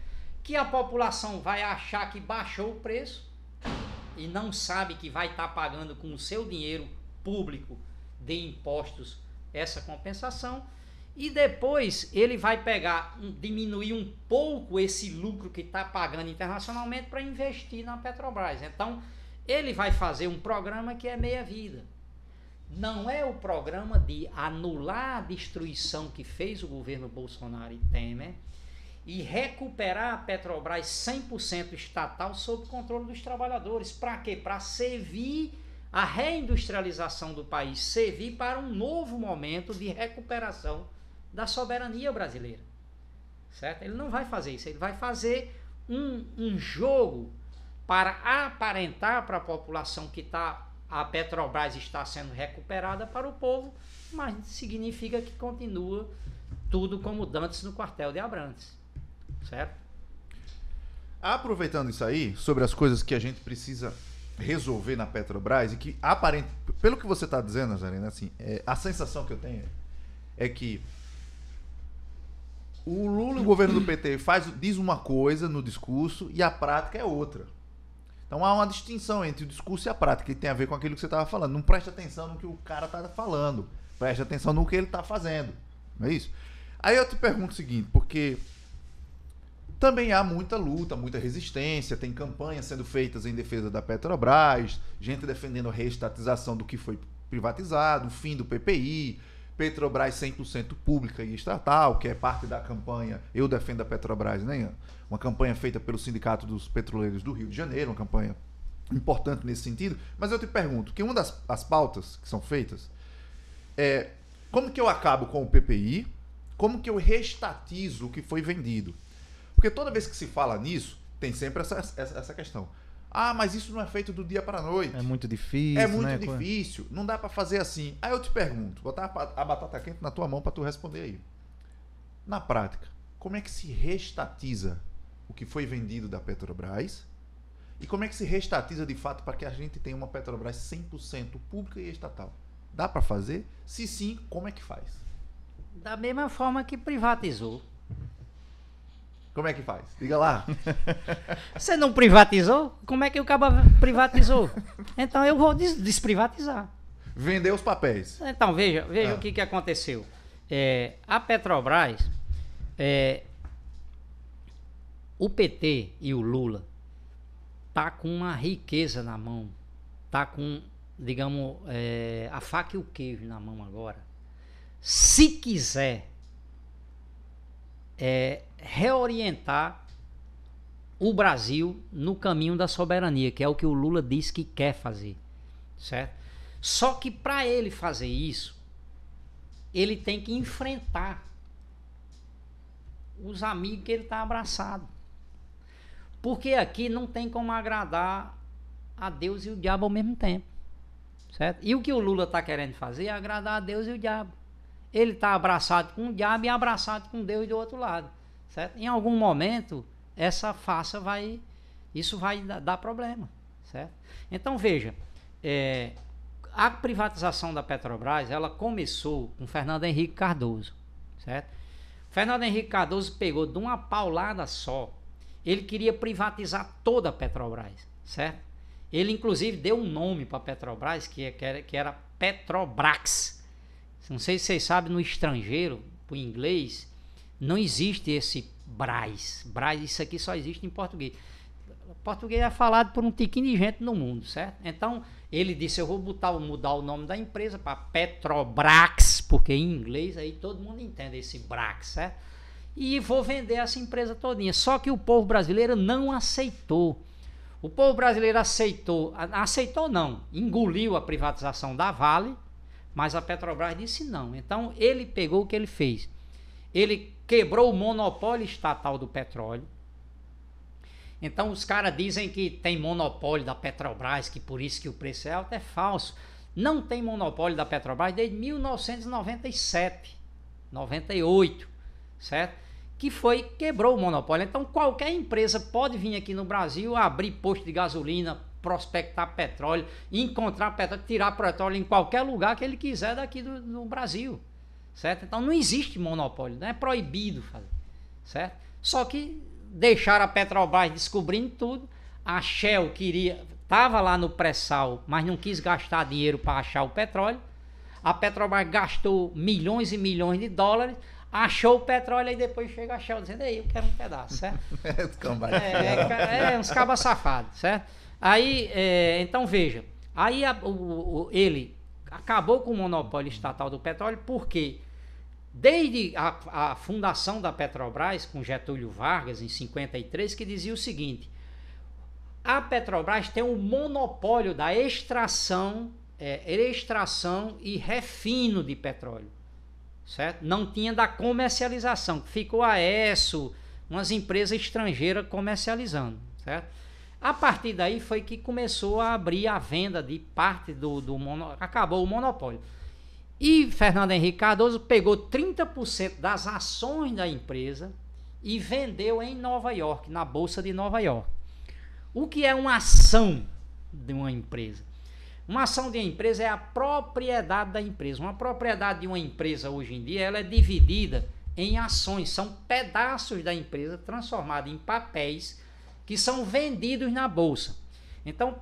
Que a população vai achar que baixou o preço e não sabe que vai estar pagando com o seu dinheiro público de impostos essa compensação, e depois ele vai diminuir um pouco esse lucro que está pagando internacionalmente para investir na Petrobras. Então, ele vai fazer um programa que é meia-vida. Não é o programa de anular a destruição que fez o governo Bolsonaro e Temer e recuperar a Petrobras 100% estatal sob controle dos trabalhadores. Para quê? Para servir a reindustrialização do país, servir para um novo momento de recuperação da soberania brasileira. Certo? Ele não vai fazer isso, ele vai fazer um jogo para aparentar para a população que a Petrobras está sendo recuperada para o povo, mas significa que continua tudo como dantes no quartel de Abrantes. Certo? Aproveitando isso aí, sobre as coisas que a gente precisa resolver na Petrobras, e que pelo que você está dizendo, Nazarena, assim, a sensação que eu tenho é que o Lula e o governo do PT diz uma coisa no discurso e a prática é outra. Então há uma distinção entre o discurso e a prática, que tem a ver com aquilo que você estava falando. Não preste atenção no que o cara está falando, preste atenção no que ele está fazendo. Não é isso? Aí eu te pergunto o seguinte, porque também há muita luta, muita resistência, tem campanhas sendo feitas em defesa da Petrobras, gente defendendo a reestatização do que foi privatizado, o fim do PPI, Petrobras 100% pública e estatal, que é parte da campanha Eu Defendo a Petrobras, né? Uma campanha feita pelo Sindicato dos Petroleiros do Rio de Janeiro, uma campanha importante nesse sentido. Mas eu te pergunto, que uma das pautas que são feitas é como que eu acabo com o PPI, como que eu reestatizo o que foi vendido? Porque toda vez que se fala nisso, tem sempre essa questão. Ah, mas isso não é feito do dia para a noite. É muito difícil, É muito difícil. Não dá para fazer assim. Aí eu te pergunto, botar a batata quente na tua mão para tu responder aí. Na prática, como é que se reestatiza o que foi vendido da Petrobras? E como é que se reestatiza de fato para que a gente tenha uma Petrobras 100% pública e estatal? Dá para fazer? Se sim, como é que faz? Da mesma forma que privatizou. Como é que faz? Diga lá. Você não privatizou? Como é que o cabo privatizou? Então eu vou desprivatizar. Vender os papéis. Então veja o que aconteceu. A Petrobras, o PT e o Lula tá com uma riqueza na mão, tá com, digamos, a faca e o queijo na mão agora. Se quiser reorientar o Brasil no caminho da soberania, que é o que o Lula diz que quer fazer, certo? Só que para ele fazer isso, ele tem que enfrentar os amigos que ele está abraçado, porque aqui não tem como agradar a Deus e o diabo ao mesmo tempo, certo? E o que o Lula está querendo fazer é agradar a Deus e o diabo. Ele está abraçado com o diabo e abraçado com Deus do outro lado, certo? Em algum momento, essa farsa isso vai dar problema, certo? Então, veja, a privatização da Petrobras, ela começou com Fernando Henrique Cardoso, certo? Fernando Henrique Cardoso pegou de uma paulada só, ele queria privatizar toda a Petrobras, certo? Ele, inclusive, deu um nome para a Petrobras, que era Petrobrax. Não sei se vocês sabem, no estrangeiro, o inglês, não existe esse Brás. Brás, isso aqui só existe em português. O português é falado por um tiquinho de gente no mundo, certo? Então, ele disse, eu vou mudar o nome da empresa para Petrobrax, porque em inglês aí todo mundo entende esse Brax, certo? E vou vender essa empresa todinha. Só que o povo brasileiro não aceitou. O povo brasileiro aceitou não, engoliu a privatização da Vale, mas a Petrobras disse não. Então, ele pegou o que ele fez. Ele quebrou o monopólio estatal do petróleo. Então, os caras dizem que tem monopólio da Petrobras, que por isso que o preço é alto. É falso. Não tem monopólio da Petrobras desde 1997, 98, certo? Que quebrou o monopólio. Então, qualquer empresa pode vir aqui no Brasil, abrir posto de gasolina prospectar petróleo, encontrar petróleo, tirar petróleo em qualquer lugar que ele quiser daqui do Brasil, certo? Então não existe monopólio, não é proibido fazer, certo? Só que deixaram a Petrobras descobrindo tudo, a Shell estava lá no pré-sal, mas não quis gastar dinheiro para achar o petróleo, a Petrobras gastou milhões e milhões de dólares, achou o petróleo e depois chega a Shell dizendo, eu quero um pedaço, certo? Uns cabas safados, certo? Aí, então veja, aí ele acabou com o monopólio estatal do petróleo, porque desde a fundação da Petrobras, com Getúlio Vargas, em 53, que dizia o seguinte, a Petrobras tem um monopólio da extração e refino de petróleo. Certo? Não tinha da comercialização, ficou a ESSO, umas empresas estrangeiras comercializando, certo? A partir daí foi que começou a abrir a venda de parte acabou o monopólio. E Fernando Henrique Cardoso pegou 30% das ações da empresa e vendeu em Nova York, na Bolsa de Nova York. O que é uma ação de uma empresa? Uma ação de uma empresa é a propriedade da empresa. Uma propriedade de uma empresa hoje em dia, ela é dividida em ações. São pedaços da empresa transformados em papéis que são vendidos na bolsa. Então,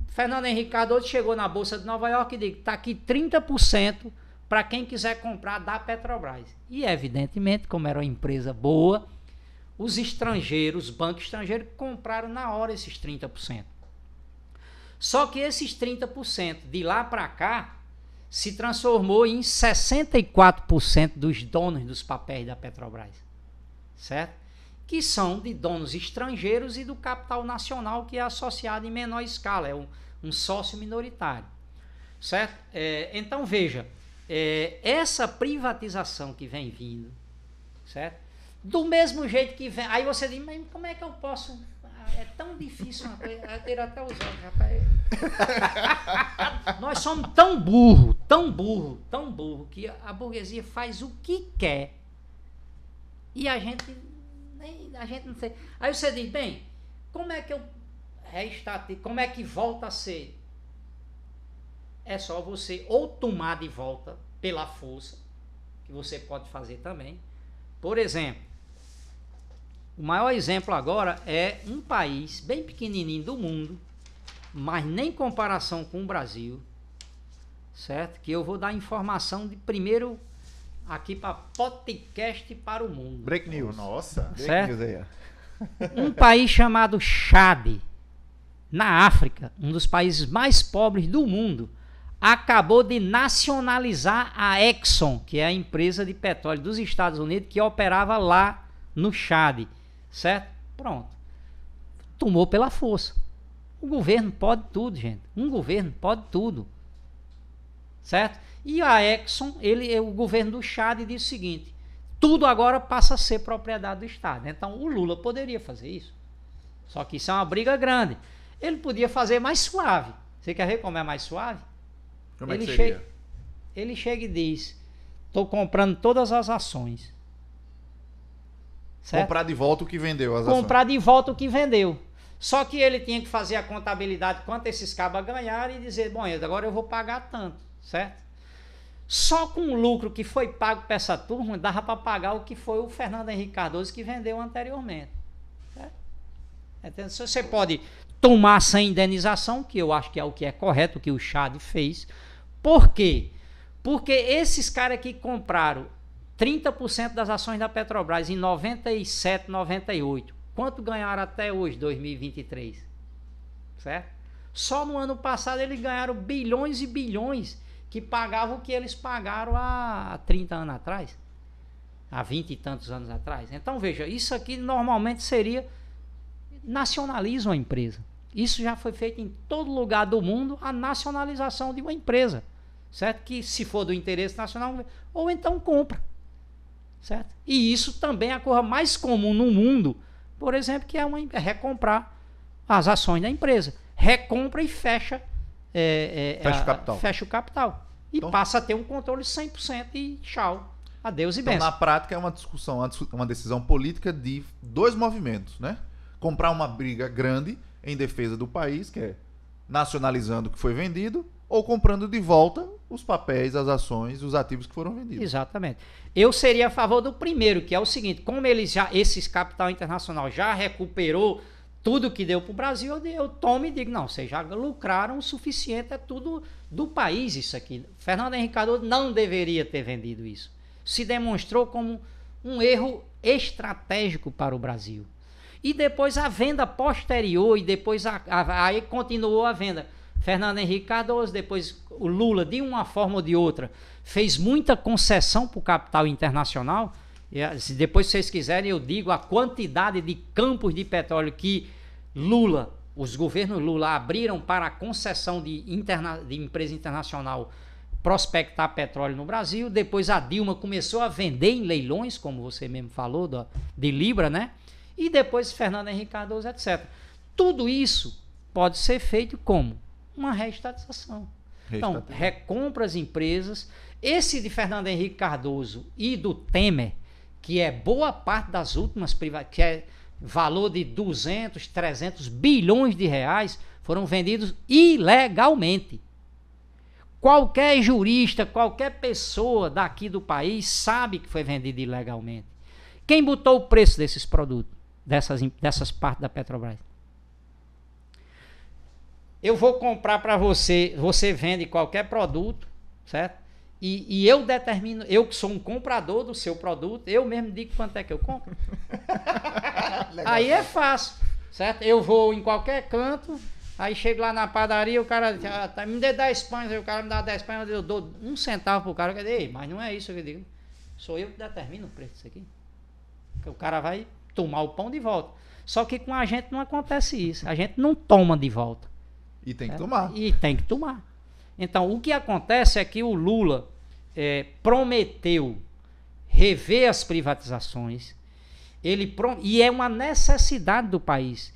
Fernando Henrique Cardoso chegou na Bolsa de Nova York e disse, está aqui 30% para quem quiser comprar da Petrobras. E evidentemente, como era uma empresa boa, os estrangeiros, os bancos estrangeiros compraram na hora esses 30%. Só que esses 30% de lá para cá se transformou em 64% dos donos dos papéis da Petrobras, certo? Que são de donos estrangeiros e do capital nacional, que é associado em menor escala, é um sócio minoritário, certo? Então veja, essa privatização que vem vindo, certo? Do mesmo jeito que vem, aí você diz, mas como é que eu posso... É tão difícil uma coisa, eu tiro até os olhos, rapaz. Nós somos tão burro, que a burguesia faz o que quer e a gente não sei. Aí você diz, bem, como é que eu reestatizo, como é que volta a ser? É só você ou tomar de volta pela força, que você pode fazer também. Por exemplo, o maior exemplo agora é um país bem pequenininho do mundo, mas nem comparação com o Brasil, certo? Que eu vou dar informação de primeiro aqui para podcast para o mundo. Break news. Nossa, certo? break news aí. Um país chamado Chad, na África, um dos países mais pobres do mundo, acabou de nacionalizar a Exxon, que é a empresa de petróleo dos Estados Unidos que operava lá no Chad. Certo? Pronto. Tomou pela força. O governo pode tudo, gente. Um governo pode tudo. Certo? E a Exxon, o governo do Chad disse o seguinte, tudo agora passa a ser propriedade do Estado. Então o Lula poderia fazer isso. Só que isso é uma briga grande. Ele podia fazer mais suave. Você quer ver como é mais suave? Como é que seria? Ele chega e diz, estou comprando todas as ações. Certo? Comprar de volta o que vendeu as ações. Comprar de volta o que vendeu. Só que ele tinha que fazer a contabilidade quanto esses cabas ganharam e dizer, bom, agora eu vou pagar tanto, certo? Só com o lucro que foi pago para essa turma, dava para pagar o que foi o Fernando Henrique Cardoso que vendeu anteriormente. Certo? Então, você pode tomar sem indenização, que eu acho que é o que é correto, o que o Chad fez. Por quê? Porque esses caras que compraram 30% das ações da Petrobras em 97, 98. Quanto ganharam até hoje, 2023? Certo? Só no ano passado eles ganharam bilhões e bilhões que pagavam o que eles pagaram há 30 anos atrás. Há 20 e tantos anos atrás. Então veja, isso aqui normalmente seria nacionaliza uma empresa. Isso já foi feito em todo lugar do mundo, a nacionalização de uma empresa. Certo? Que se for do interesse nacional, ou então compra. Certo? E isso também é a coisa mais comum no mundo, por exemplo, que é recomprar as ações da empresa. Recompra e fecha, fecha o capital. E então, passa a ter um controle 100% e tchau. Adeus e benção. Então, na prática, é uma discussão, uma decisão política de dois movimentos, né? Comprar uma briga grande em defesa do país, que é nacionalizando o que foi vendido ou comprando de volta os papéis, as ações, os ativos que foram vendidos. Exatamente. Eu seria a favor do primeiro, que é o seguinte, como esses capital internacional já recuperou tudo que deu para o Brasil, eu tomo e digo, não, vocês já lucraram o suficiente, é tudo do país isso aqui. Fernando Henrique Cardoso não deveria ter vendido isso. Se demonstrou como um erro estratégico para o Brasil. E depois a venda posterior, e depois aí continuou a venda. Fernando Henrique Cardoso, depois o Lula, de uma forma ou de outra, fez muita concessão para o capital internacional. Se depois vocês quiserem, eu digo a quantidade de campos de petróleo que os governos Lula abriram para a concessão de empresa internacional prospectar petróleo no Brasil. Depois a Dilma começou a vender em leilões, como você mesmo falou, de Libra, né? E depois Fernando Henrique Cardoso, etc. Tudo isso pode ser feito como? Uma reestatização. Então, recompra as empresas. Esse de Fernando Henrique Cardoso e do Temer, que é boa parte das últimas privatizações, que é valor de 200, 300 bilhões de reais, foram vendidos ilegalmente. Qualquer jurista, qualquer pessoa daqui do país sabe que foi vendido ilegalmente. Quem botou o preço desses produtos, dessas partes da Petrobras? Eu vou comprar para você, você vende qualquer produto, certo? E eu determino, eu que sou um comprador do seu produto, eu mesmo digo quanto é que eu compro. Aí é fácil, certo? Eu vou em qualquer canto, aí chego lá na padaria, o cara me dê 10 pães, o cara me dá 10 pães, eu dou 1 centavo pro cara, eu digo, mas não é isso que eu digo. Sou eu que determino o preço disso aqui. Porque o cara vai tomar o pão de volta. Só que com a gente não acontece isso, a gente não toma de volta. E tem que tomar. E tem que tomar. Então, o que acontece é que o Lula prometeu rever as privatizações, e é uma necessidade do país.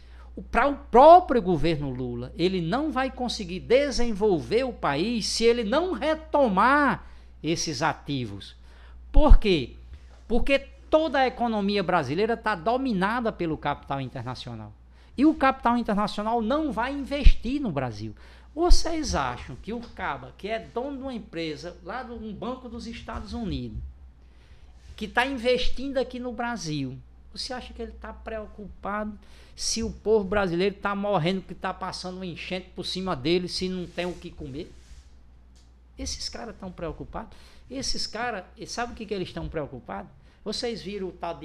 Para o próprio governo Lula, ele não vai conseguir desenvolver o país se ele não retomar esses ativos. Por quê? Porque toda a economia brasileira está dominada pelo capital internacional. E o capital internacional não vai investir no Brasil. Vocês acham que o Caba, que é dono de uma empresa lá de um banco dos Estados Unidos, que está investindo aqui no Brasil, você acha que ele está preocupado se o povo brasileiro está morrendo, que está passando um enchente por cima dele, se não tem o que comer? Esses caras estão preocupados? Esses caras, sabe o que eles estão preocupados? Vocês viram o tal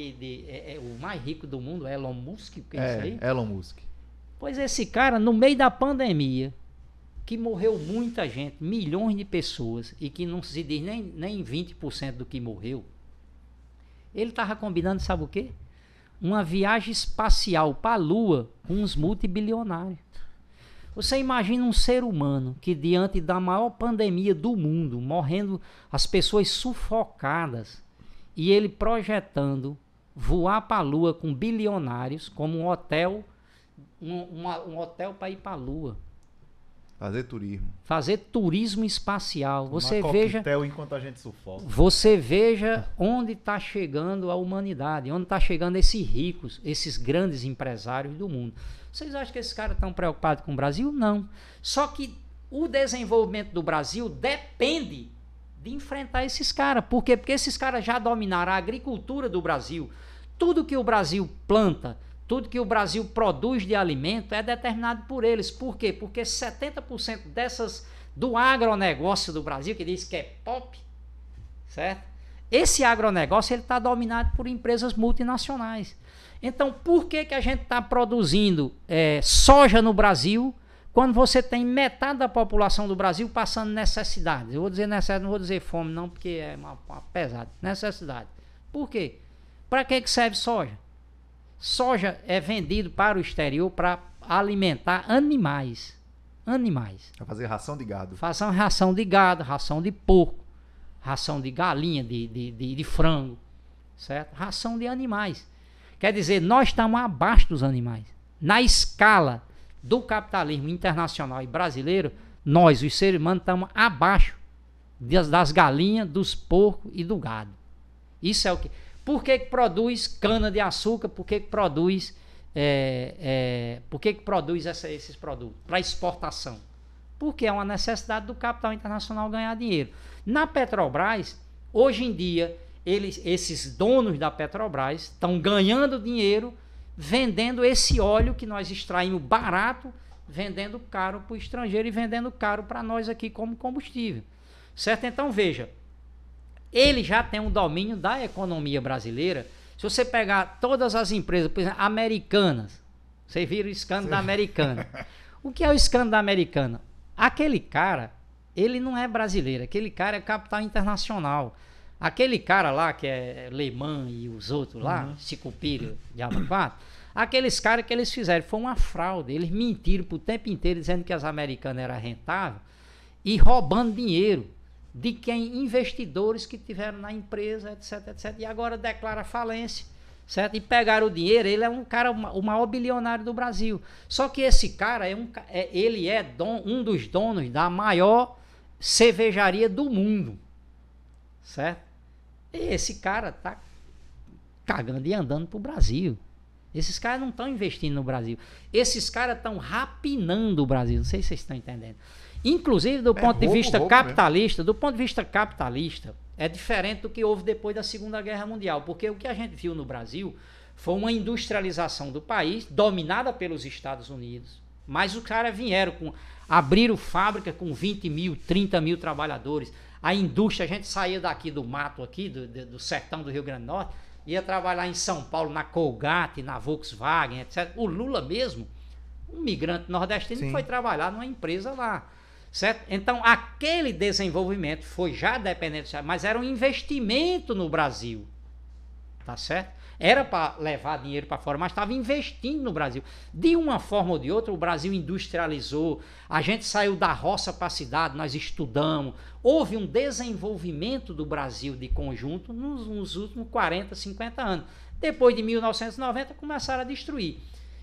o mais rico do mundo, Elon Musk? Que é isso aí? Elon Musk. Pois esse cara, no meio da pandemia, que morreu muita gente, milhões de pessoas, e que não se diz nem 20% do que morreu, ele estava combinando, sabe o quê? Uma viagem espacial para a Lua com uns multibilionários. Você imagina um ser humano que, diante da maior pandemia do mundo, morrendo, as pessoas sufocadas, e ele projetando voar para a Lua com bilionários, como um hotel, um hotel para ir para a Lua. Fazer turismo espacial. Você veja, enquanto a gente sufoca. Você veja onde está chegando a humanidade, onde está chegando esses ricos, esses grandes empresários do mundo. Vocês acham que esses caras estão preocupados com o Brasil? Não. Só que o desenvolvimento do Brasil depende de enfrentar esses caras. Por quê? Porque esses caras já dominaram a agricultura do Brasil. Tudo que o Brasil planta, tudo que o Brasil produz de alimento é determinado por eles. Por quê? Porque 70% do agronegócio do Brasil, que diz que é pop, certo? Esse agronegócio está dominado por empresas multinacionais. Então, por que a gente está produzindo soja no Brasil quando você tem metade da população do Brasil passando necessidade? Eu vou dizer necessidade, não vou dizer fome não, porque é uma pesada. Necessidade. Por quê? Para que serve soja? Soja é vendido para o exterior para alimentar animais. Para fazer ração de gado. Fazer ração de gado, ração de porco, ração de galinha, de frango, certo? Ração de animais. Quer dizer, nós estamos abaixo dos animais. Na escala do capitalismo internacional e brasileiro, nós, os seres humanos, estamos abaixo das galinhas, dos porcos e do gado. Isso é o que... Por que produz cana-de-açúcar? Por que produz por que produz esses produtos? Para exportação. Porque é uma necessidade do capital internacional ganhar dinheiro. Na Petrobras, hoje em dia, esses donos da Petrobras estão ganhando dinheiro vendendo esse óleo que nós extraímos barato, vendendo caro para o estrangeiro e vendendo caro para nós aqui como combustível. Certo? Então, veja, ele já tem um domínio da economia brasileira. Se você pegar todas as empresas, por exemplo, americanas, vocês viram o escândalo da Americana. O que é o escândalo da Americana? Aquele cara, ele não é brasileiro, aquele cara é capital internacional. Aquele cara lá, que é Lehman e os outros lá, Sicupira, Diabo 4, aqueles caras que eles fizeram, foi uma fraude. Eles mentiram o tempo inteiro dizendo que as americanas eram rentáveis e roubando dinheiro de quem investidores que tiveram na empresa, etc, etc. E agora declara falência, certo? E pegaram o dinheiro. Ele é um cara, o maior bilionário do Brasil. Só que esse cara ele é um dos donos da maior cervejaria do mundo, certo? E esse cara tá cagando e andando pro Brasil. Esses caras não estão investindo no Brasil. Esses caras estão rapinando o Brasil. Não sei se vocês estão entendendo. Inclusive, do ponto de vista capitalista, é diferente do que houve depois da Segunda Guerra Mundial. Porque o que a gente viu no Brasil foi uma industrialização do país, dominada pelos Estados Unidos. Mas os caras abriram fábrica com 20 mil, 30 mil trabalhadores. A indústria, a gente saía daqui do mato, aqui, do sertão do Rio Grande do Norte, ia trabalhar em São Paulo, na Colgate, na Volkswagen, etc. O Lula mesmo, um migrante nordestino, foi trabalhar numa empresa lá. Certo? Então, aquele desenvolvimento foi já dependente, mas era um investimento no Brasil. Tá certo? Era para levar dinheiro para fora, mas estava investindo no Brasil. De uma forma ou de outra, o Brasil industrializou, a gente saiu da roça para a cidade, nós estudamos. Houve um desenvolvimento do Brasil de conjunto nos últimos 40, 50 anos. Depois de 1990, começaram a destruir.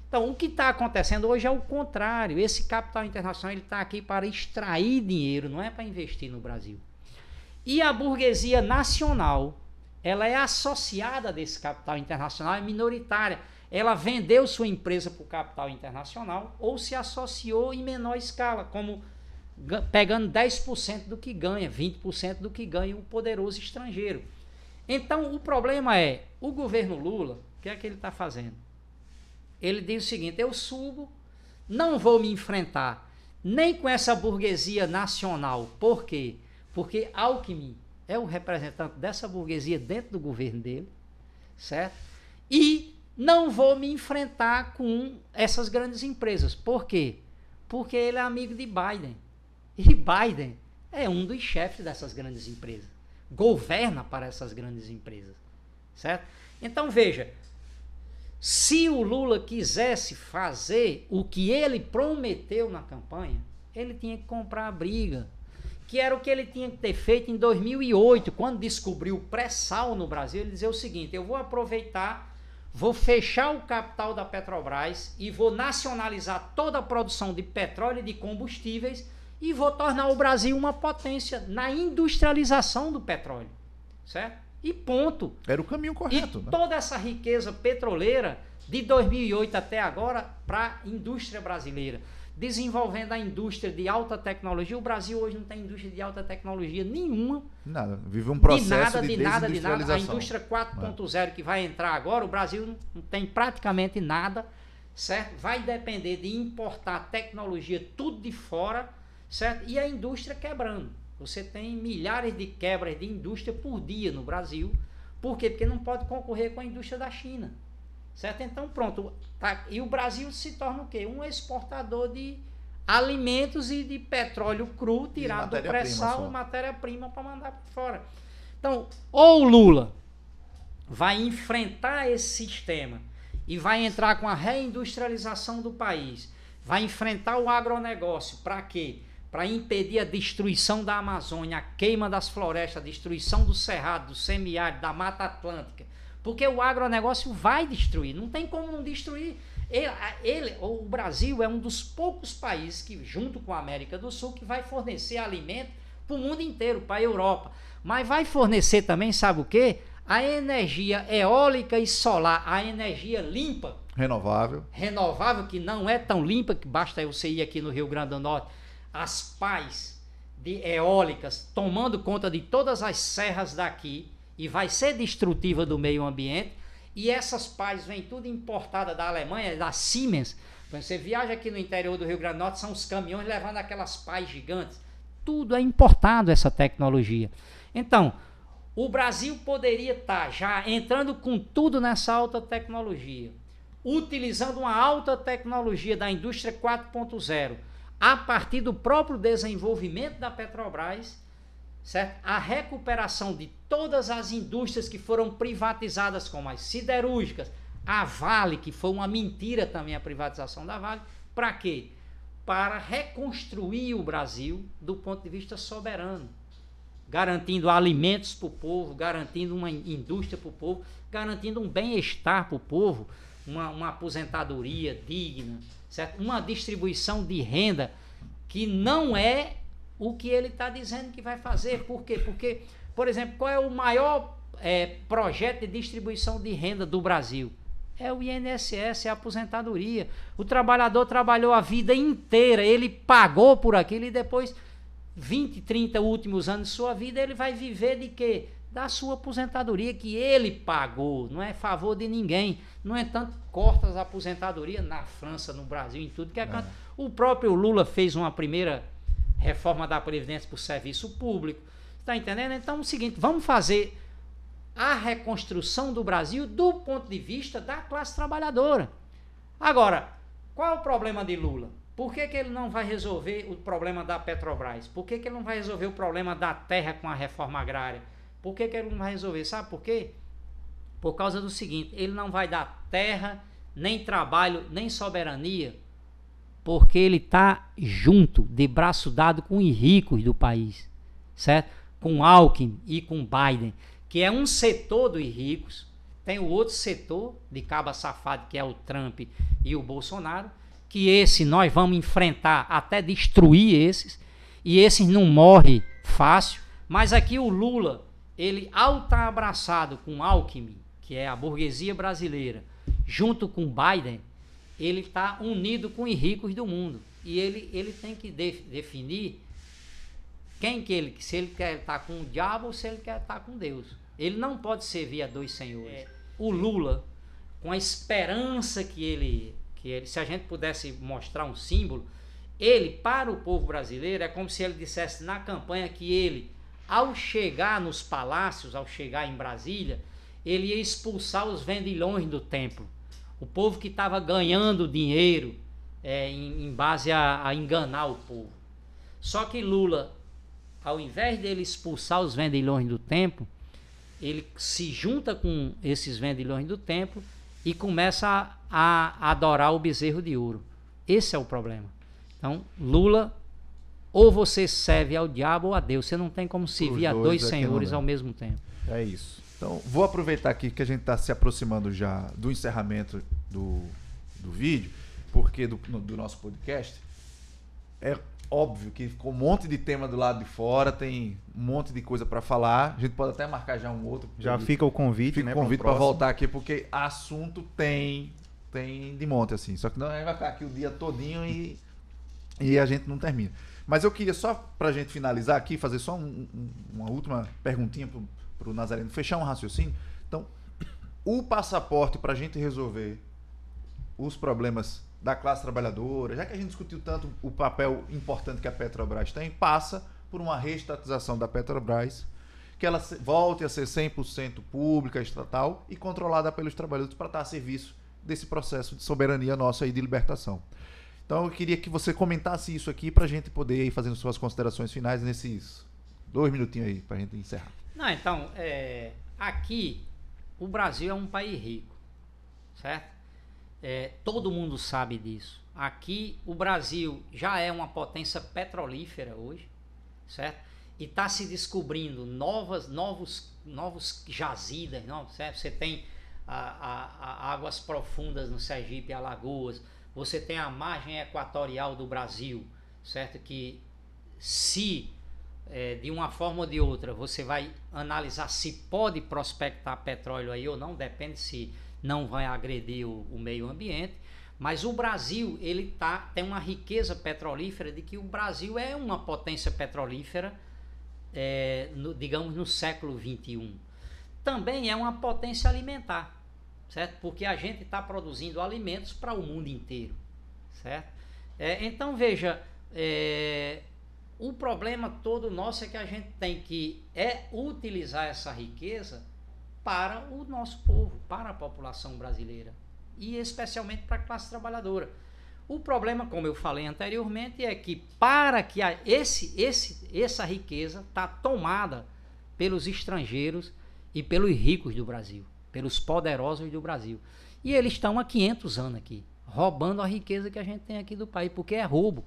Então, o que está acontecendo hoje é o contrário. Esse capital internacional está aqui para extrair dinheiro, não é para investir no Brasil. E a burguesia nacional, ela é associada desse capital internacional, é minoritária. Ela vendeu sua empresa para o capital internacional ou se associou em menor escala, como pegando 10% do que ganha, 20% do que ganha o poderoso estrangeiro. Então, o problema é, o governo Lula, o que é que ele está fazendo? Ele diz o seguinte: eu subo, não vou me enfrentar nem com essa burguesia nacional. Por quê? Porque Alckmin é o representante dessa burguesia dentro do governo dele, certo? E não vou me enfrentar com essas grandes empresas. Por quê? Porque ele é amigo de Biden. E Biden é um dos chefes dessas grandes empresas. Governa para essas grandes empresas, certo? Então, veja, se o Lula quisesse fazer o que ele prometeu na campanha, ele tinha que comprar a briga, que era o que ele tinha que ter feito em 2008, quando descobriu o pré-sal no Brasil. Ele dizia o seguinte: eu vou aproveitar, vou fechar o capital da Petrobras e vou nacionalizar toda a produção de petróleo e de combustíveis e vou tornar o Brasil uma potência na industrialização do petróleo, certo? E ponto. Era o caminho correto. E toda essa riqueza petroleira de 2008 até agora para a indústria brasileira, desenvolvendo a indústria de alta tecnologia. O Brasil hoje não tem indústria de alta tecnologia nenhuma. Nada. Vive um processo de desindustrialização. A indústria 4.0 que vai entrar agora, o Brasil não tem praticamente nada, certo? Vai depender de importar tecnologia tudo de fora, certo? E a indústria quebrando. Você tem milhares de quebras de indústria por dia no Brasil. Por quê? Porque não pode concorrer com a indústria da China. Certo? Então, pronto. Tá. E o Brasil se torna o quê? Um exportador de alimentos e de petróleo cru tirado do pré-sal e matéria-prima para mandar para fora. Então, ou o Lula vai enfrentar esse sistema e vai entrar com a reindustrialização do país, vai enfrentar o agronegócio. Para quê? Para impedir a destruição da Amazônia, a queima das florestas, a destruição do cerrado, do semiárido, da Mata Atlântica. Porque o agronegócio vai destruir, não tem como não destruir. O Brasil é um dos poucos países que, junto com a América do Sul, que vai fornecer alimento para o mundo inteiro, para a Europa. Mas vai fornecer também, sabe o quê? A energia eólica e solar, a energia limpa, renovável, que não é tão limpa, que basta você ir aqui no Rio Grande do Norte, as pás de eólicas tomando conta de todas as serras daqui, e vai ser destrutiva do meio ambiente, e essas pás vêm tudo importada da Alemanha, da Siemens. Quando você viaja aqui no interior do Rio Grande do Norte, são os caminhões levando aquelas pás gigantes. Tudo é importado, essa tecnologia. Então, o Brasil poderia estar já entrando com tudo nessa alta tecnologia, utilizando uma alta tecnologia da indústria 4.0, a partir do próprio desenvolvimento da Petrobras, certo? A recuperação de todas as indústrias que foram privatizadas, como as siderúrgicas, a Vale, que foi uma mentira também a privatização da Vale. Para quê? Para reconstruir o Brasil do ponto de vista soberano, garantindo alimentos para o povo, garantindo uma indústria para o povo, garantindo um bem-estar para o povo, uma aposentadoria digna, certo? Uma distribuição de renda que não é o que ele está dizendo que vai fazer. Por quê? Porque, por exemplo, qual é o maior projeto de distribuição de renda do Brasil? É o INSS, é a aposentadoria. O trabalhador trabalhou a vida inteira, ele pagou por aquilo e depois, 20, 30 últimos anos de sua vida, ele vai viver de quê? Da sua aposentadoria que ele pagou, não é favor de ninguém. No entanto, corta as aposentadorias na França, no Brasil, em tudo que é canto. O próprio Lula fez uma primeira reforma da Previdência por serviço público. Está entendendo? Então é o seguinte, vamos fazer a reconstrução do Brasil do ponto de vista da classe trabalhadora. Agora, qual é o problema de Lula? Por que ele não vai resolver o problema da Petrobras? Por que ele não vai resolver o problema da terra com a reforma agrária? Por que ele não vai resolver? Sabe por quê? Por causa do seguinte, ele não vai dar terra, nem trabalho, nem soberania, porque ele está junto, de braço dado com os ricos do país, certo? Com Alckmin e com Biden, que é um setor dos ricos, tem o outro setor de caba safado, que é o Trump e o Bolsonaro, que esse nós vamos enfrentar até destruir esses, e esses não morrem fácil, mas aqui o Lula, ele ao estar abraçado com Alckmin, que é a burguesia brasileira, junto com Biden, ele está unido com os ricos do mundo. E ele tem que definir se ele quer estar com o diabo ou se ele quer estar com Deus. Ele não pode servir a dois senhores. O Lula, com a esperança que ele, se a gente pudesse mostrar um símbolo, ele, para o povo brasileiro, é como se ele dissesse na campanha que ele, ao chegar nos palácios, ao chegar em Brasília, ele ia expulsar os vendilhões do templo. O povo que estava ganhando dinheiro em base a enganar o povo. Só que Lula, ao invés dele expulsar os vendilhões do templo, ele se junta com esses vendilhões do templo e começa a adorar o bezerro de ouro. Esse é o problema. Então, Lula, ou você serve ao diabo ou a Deus. Você não tem como servir a dois senhores ao mesmo tempo. É isso. Então, vou aproveitar aqui que a gente está se aproximando já do encerramento do vídeo, porque do nosso podcast. É óbvio que ficou um monte de tema do lado de fora, tem um monte de coisa para falar. A gente pode até marcar já um outro. Já fica o convite, fica né? o convite para voltar aqui, porque assunto tem de monte, assim. Só que não vai ficar aqui o dia todinho e a gente não termina. Mas eu queria só, para a gente finalizar aqui, fazer só uma última perguntinha para o Nazareno, fechar um raciocínio. Então, o passaporte para a gente resolver os problemas da classe trabalhadora, já que a gente discutiu tanto o papel importante que a Petrobras tem, passa por uma reestatização da Petrobras, que ela volte a ser 100% pública, estatal e controlada pelos trabalhadores para estar a serviço desse processo de soberania nossa e de libertação. Então eu queria que você comentasse isso aqui para a gente poder ir fazendo suas considerações finais nesses 2 minutinhos aí, para a gente encerrar. Não, então, aqui o Brasil é um país rico, certo? Todo mundo sabe disso. Aqui o Brasil já é uma potência petrolífera hoje, certo? E está se descobrindo novos jazidas, não, certo? Você tem águas profundas no Sergipe e Alagoas, você tem a margem equatorial do Brasil, certo? Que se de uma forma ou de outra você vai analisar se pode prospectar petróleo aí ou não, depende se não vai agredir o meio ambiente. Mas o Brasil, ele tem uma riqueza petrolífera de que o Brasil é uma potência petrolífera, digamos, no século XXI. Também é uma potência alimentar, certo? Porque a gente está produzindo alimentos para o mundo inteiro, certo? Então, veja, o problema todo nosso é que a gente tem que utilizar essa riqueza para o nosso povo, para a população brasileira. E especialmente para a classe trabalhadora. O problema, como eu falei anteriormente, é que para que essa riqueza está tomada pelos estrangeiros e pelos ricos do Brasil, pelos poderosos do Brasil. E eles estão há 500 anos aqui, roubando a riqueza que a gente tem aqui do país, porque é roubo.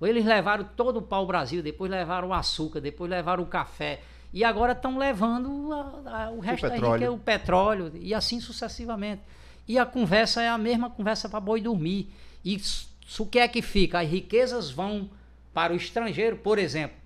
Eles levaram todo o pau-brasil, depois levaram o açúcar, depois levaram o café, e agora estão levando o resto da riqueza, o petróleo, e assim sucessivamente. E a conversa é a mesma conversa para boi dormir. E o que é que fica? As riquezas vão para o estrangeiro. Por exemplo,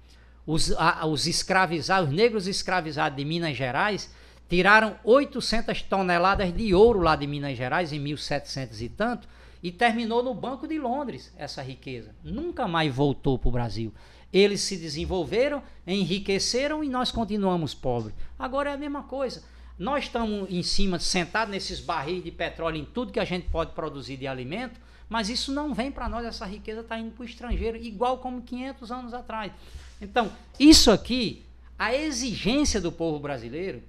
os escravizados, os negros escravizados de Minas Gerais, tiraram 800 toneladas de ouro lá de Minas Gerais em 1700 e tanto, e terminou no Banco de Londres essa riqueza. Nunca mais voltou para o Brasil. Eles se desenvolveram, enriqueceram e nós continuamos pobres. Agora é a mesma coisa. Nós estamos em cima, sentados nesses barris de petróleo, em tudo que a gente pode produzir de alimento, mas isso não vem para nós, essa riqueza está indo para o estrangeiro, igual como 500 anos atrás. Então, isso aqui, a exigência do povo brasileiro,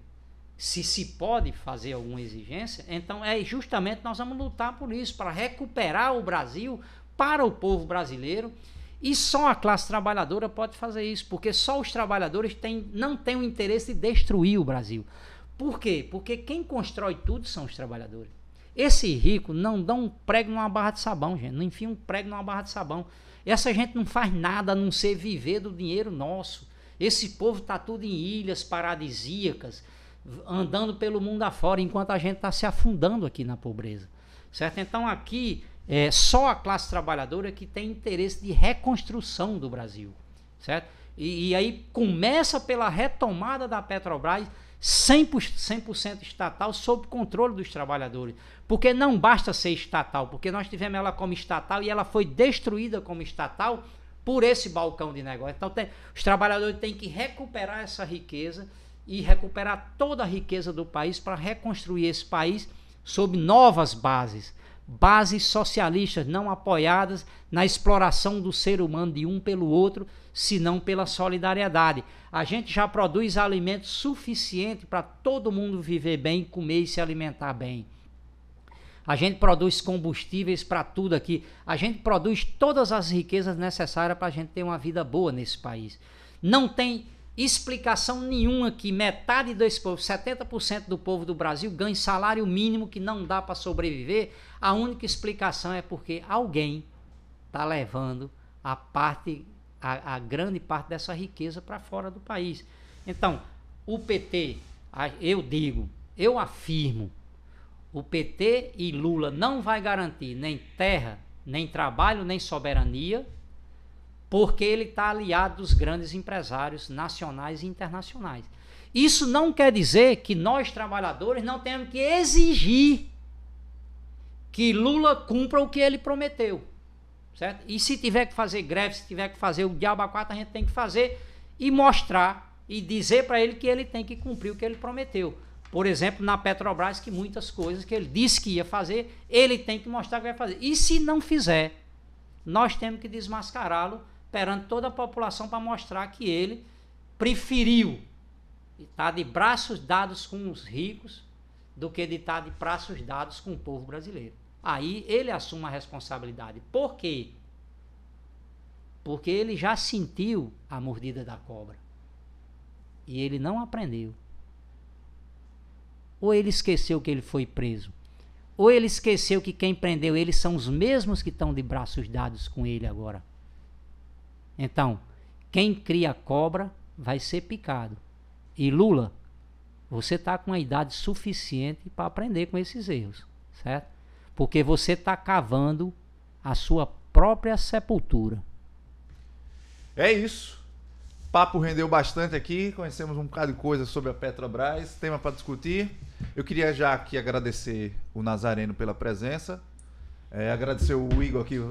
se pode fazer alguma exigência, então justamente nós vamos lutar por isso, para recuperar o Brasil para o povo brasileiro, e só a classe trabalhadora pode fazer isso, porque só os trabalhadores não têm o interesse de destruir o Brasil. Por quê? Porque quem constrói tudo são os trabalhadores. Esse rico não dá um prego numa barra de sabão, gente. Não enfia um prego numa barra de sabão. Essa gente não faz nada a não ser viver do dinheiro nosso. Esse povo está tudo em ilhas paradisíacas, andando pelo mundo afora, enquanto a gente está se afundando aqui na pobreza. Certo? Então aqui só a classe trabalhadora que tem interesse de reconstrução do Brasil. Certo? E aí começa pela retomada da Petrobras, 100% estatal, sob controle dos trabalhadores, porque não basta ser estatal, porque nós tivemos ela como estatal e ela foi destruída como estatal por esse balcão de negócio. Então os trabalhadores têm que recuperar essa riqueza e recuperar toda a riqueza do país para reconstruir esse país sob novas bases socialistas, não apoiadas na exploração do ser humano de um pelo outro, senão pela solidariedade. A gente já produz alimentos suficiente para todo mundo viver bem, comer e se alimentar bem. A gente produz combustíveis para tudo aqui. A gente produz todas as riquezas necessárias para a gente ter uma vida boa nesse país. Não tem explicação nenhuma que metade desse povo, 70% do povo do Brasil, ganhe salário mínimo que não dá para sobreviver. A única explicação é porque alguém está levando a grande parte dessa riqueza para fora do país. Então, o PT, eu afirmo, o PT e Lula não vai garantir nem terra, nem trabalho, nem soberania, porque ele está aliado dos grandes empresários nacionais e internacionais. Isso não quer dizer que nós, trabalhadores, não temos que exigir que Lula cumpra o que ele prometeu. Certo? E se tiver que fazer greve, se tiver que fazer o diabo a quatro, a gente tem que fazer e mostrar e dizer para ele que ele tem que cumprir o que ele prometeu. Por exemplo, na Petrobras, que muitas coisas que ele disse que ia fazer, ele tem que mostrar que vai fazer. E se não fizer, nós temos que desmascará-lo perante toda a população para mostrar que ele preferiu estar de braços dados com os ricos do que de estar de braços dados com o povo brasileiro. Aí ele assume a responsabilidade. Por quê? Porque ele já sentiu a mordida da cobra. E ele não aprendeu. Ou ele esqueceu que ele foi preso. Ou ele esqueceu que quem prendeu ele são os mesmos que estão de braços dados com ele agora. Então, quem cria cobra vai ser picado. E Lula, você está com a idade suficiente para aprender com esses erros, certo? Porque você está cavando a sua própria sepultura. É isso. papo rendeu bastante aqui, conhecemos um bocado de coisa sobre a Petrobras, tema para discutir. Eu queria já aqui agradecer o Nazareno pela presença, agradecer o Igor aqui,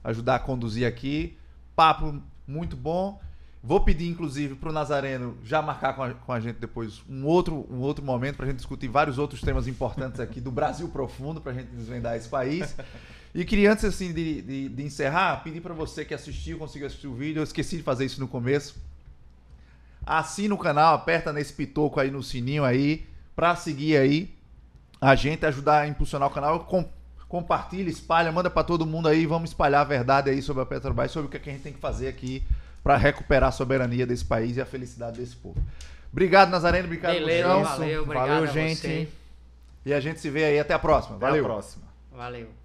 ajudar a conduzir aqui. Papo muito bom. Vou pedir, inclusive, para o Nazareno já marcar com a gente depois um outro momento para a gente discutir vários outros temas importantes aqui do Brasil profundo, para a gente desvendar esse país. E queria, antes assim, de encerrar, pedir para você que assistiu, conseguiu assistir o vídeo, eu esqueci de fazer isso no começo. Assina o canal, aperta nesse pitoco aí no sininho aí, para seguir aí a gente, ajudar a impulsionar o canal. Compartilha, espalha, manda para todo mundo aí, vamos espalhar a verdade aí sobre a Petrobras, sobre o que a gente tem que fazer aqui para recuperar a soberania desse país e a felicidade desse povo. Obrigado, Nazareno, obrigado, Beleza, valeu, obrigado valeu, a gente. você. E a gente se vê aí, até a próxima. Valeu. Até a próxima. Valeu.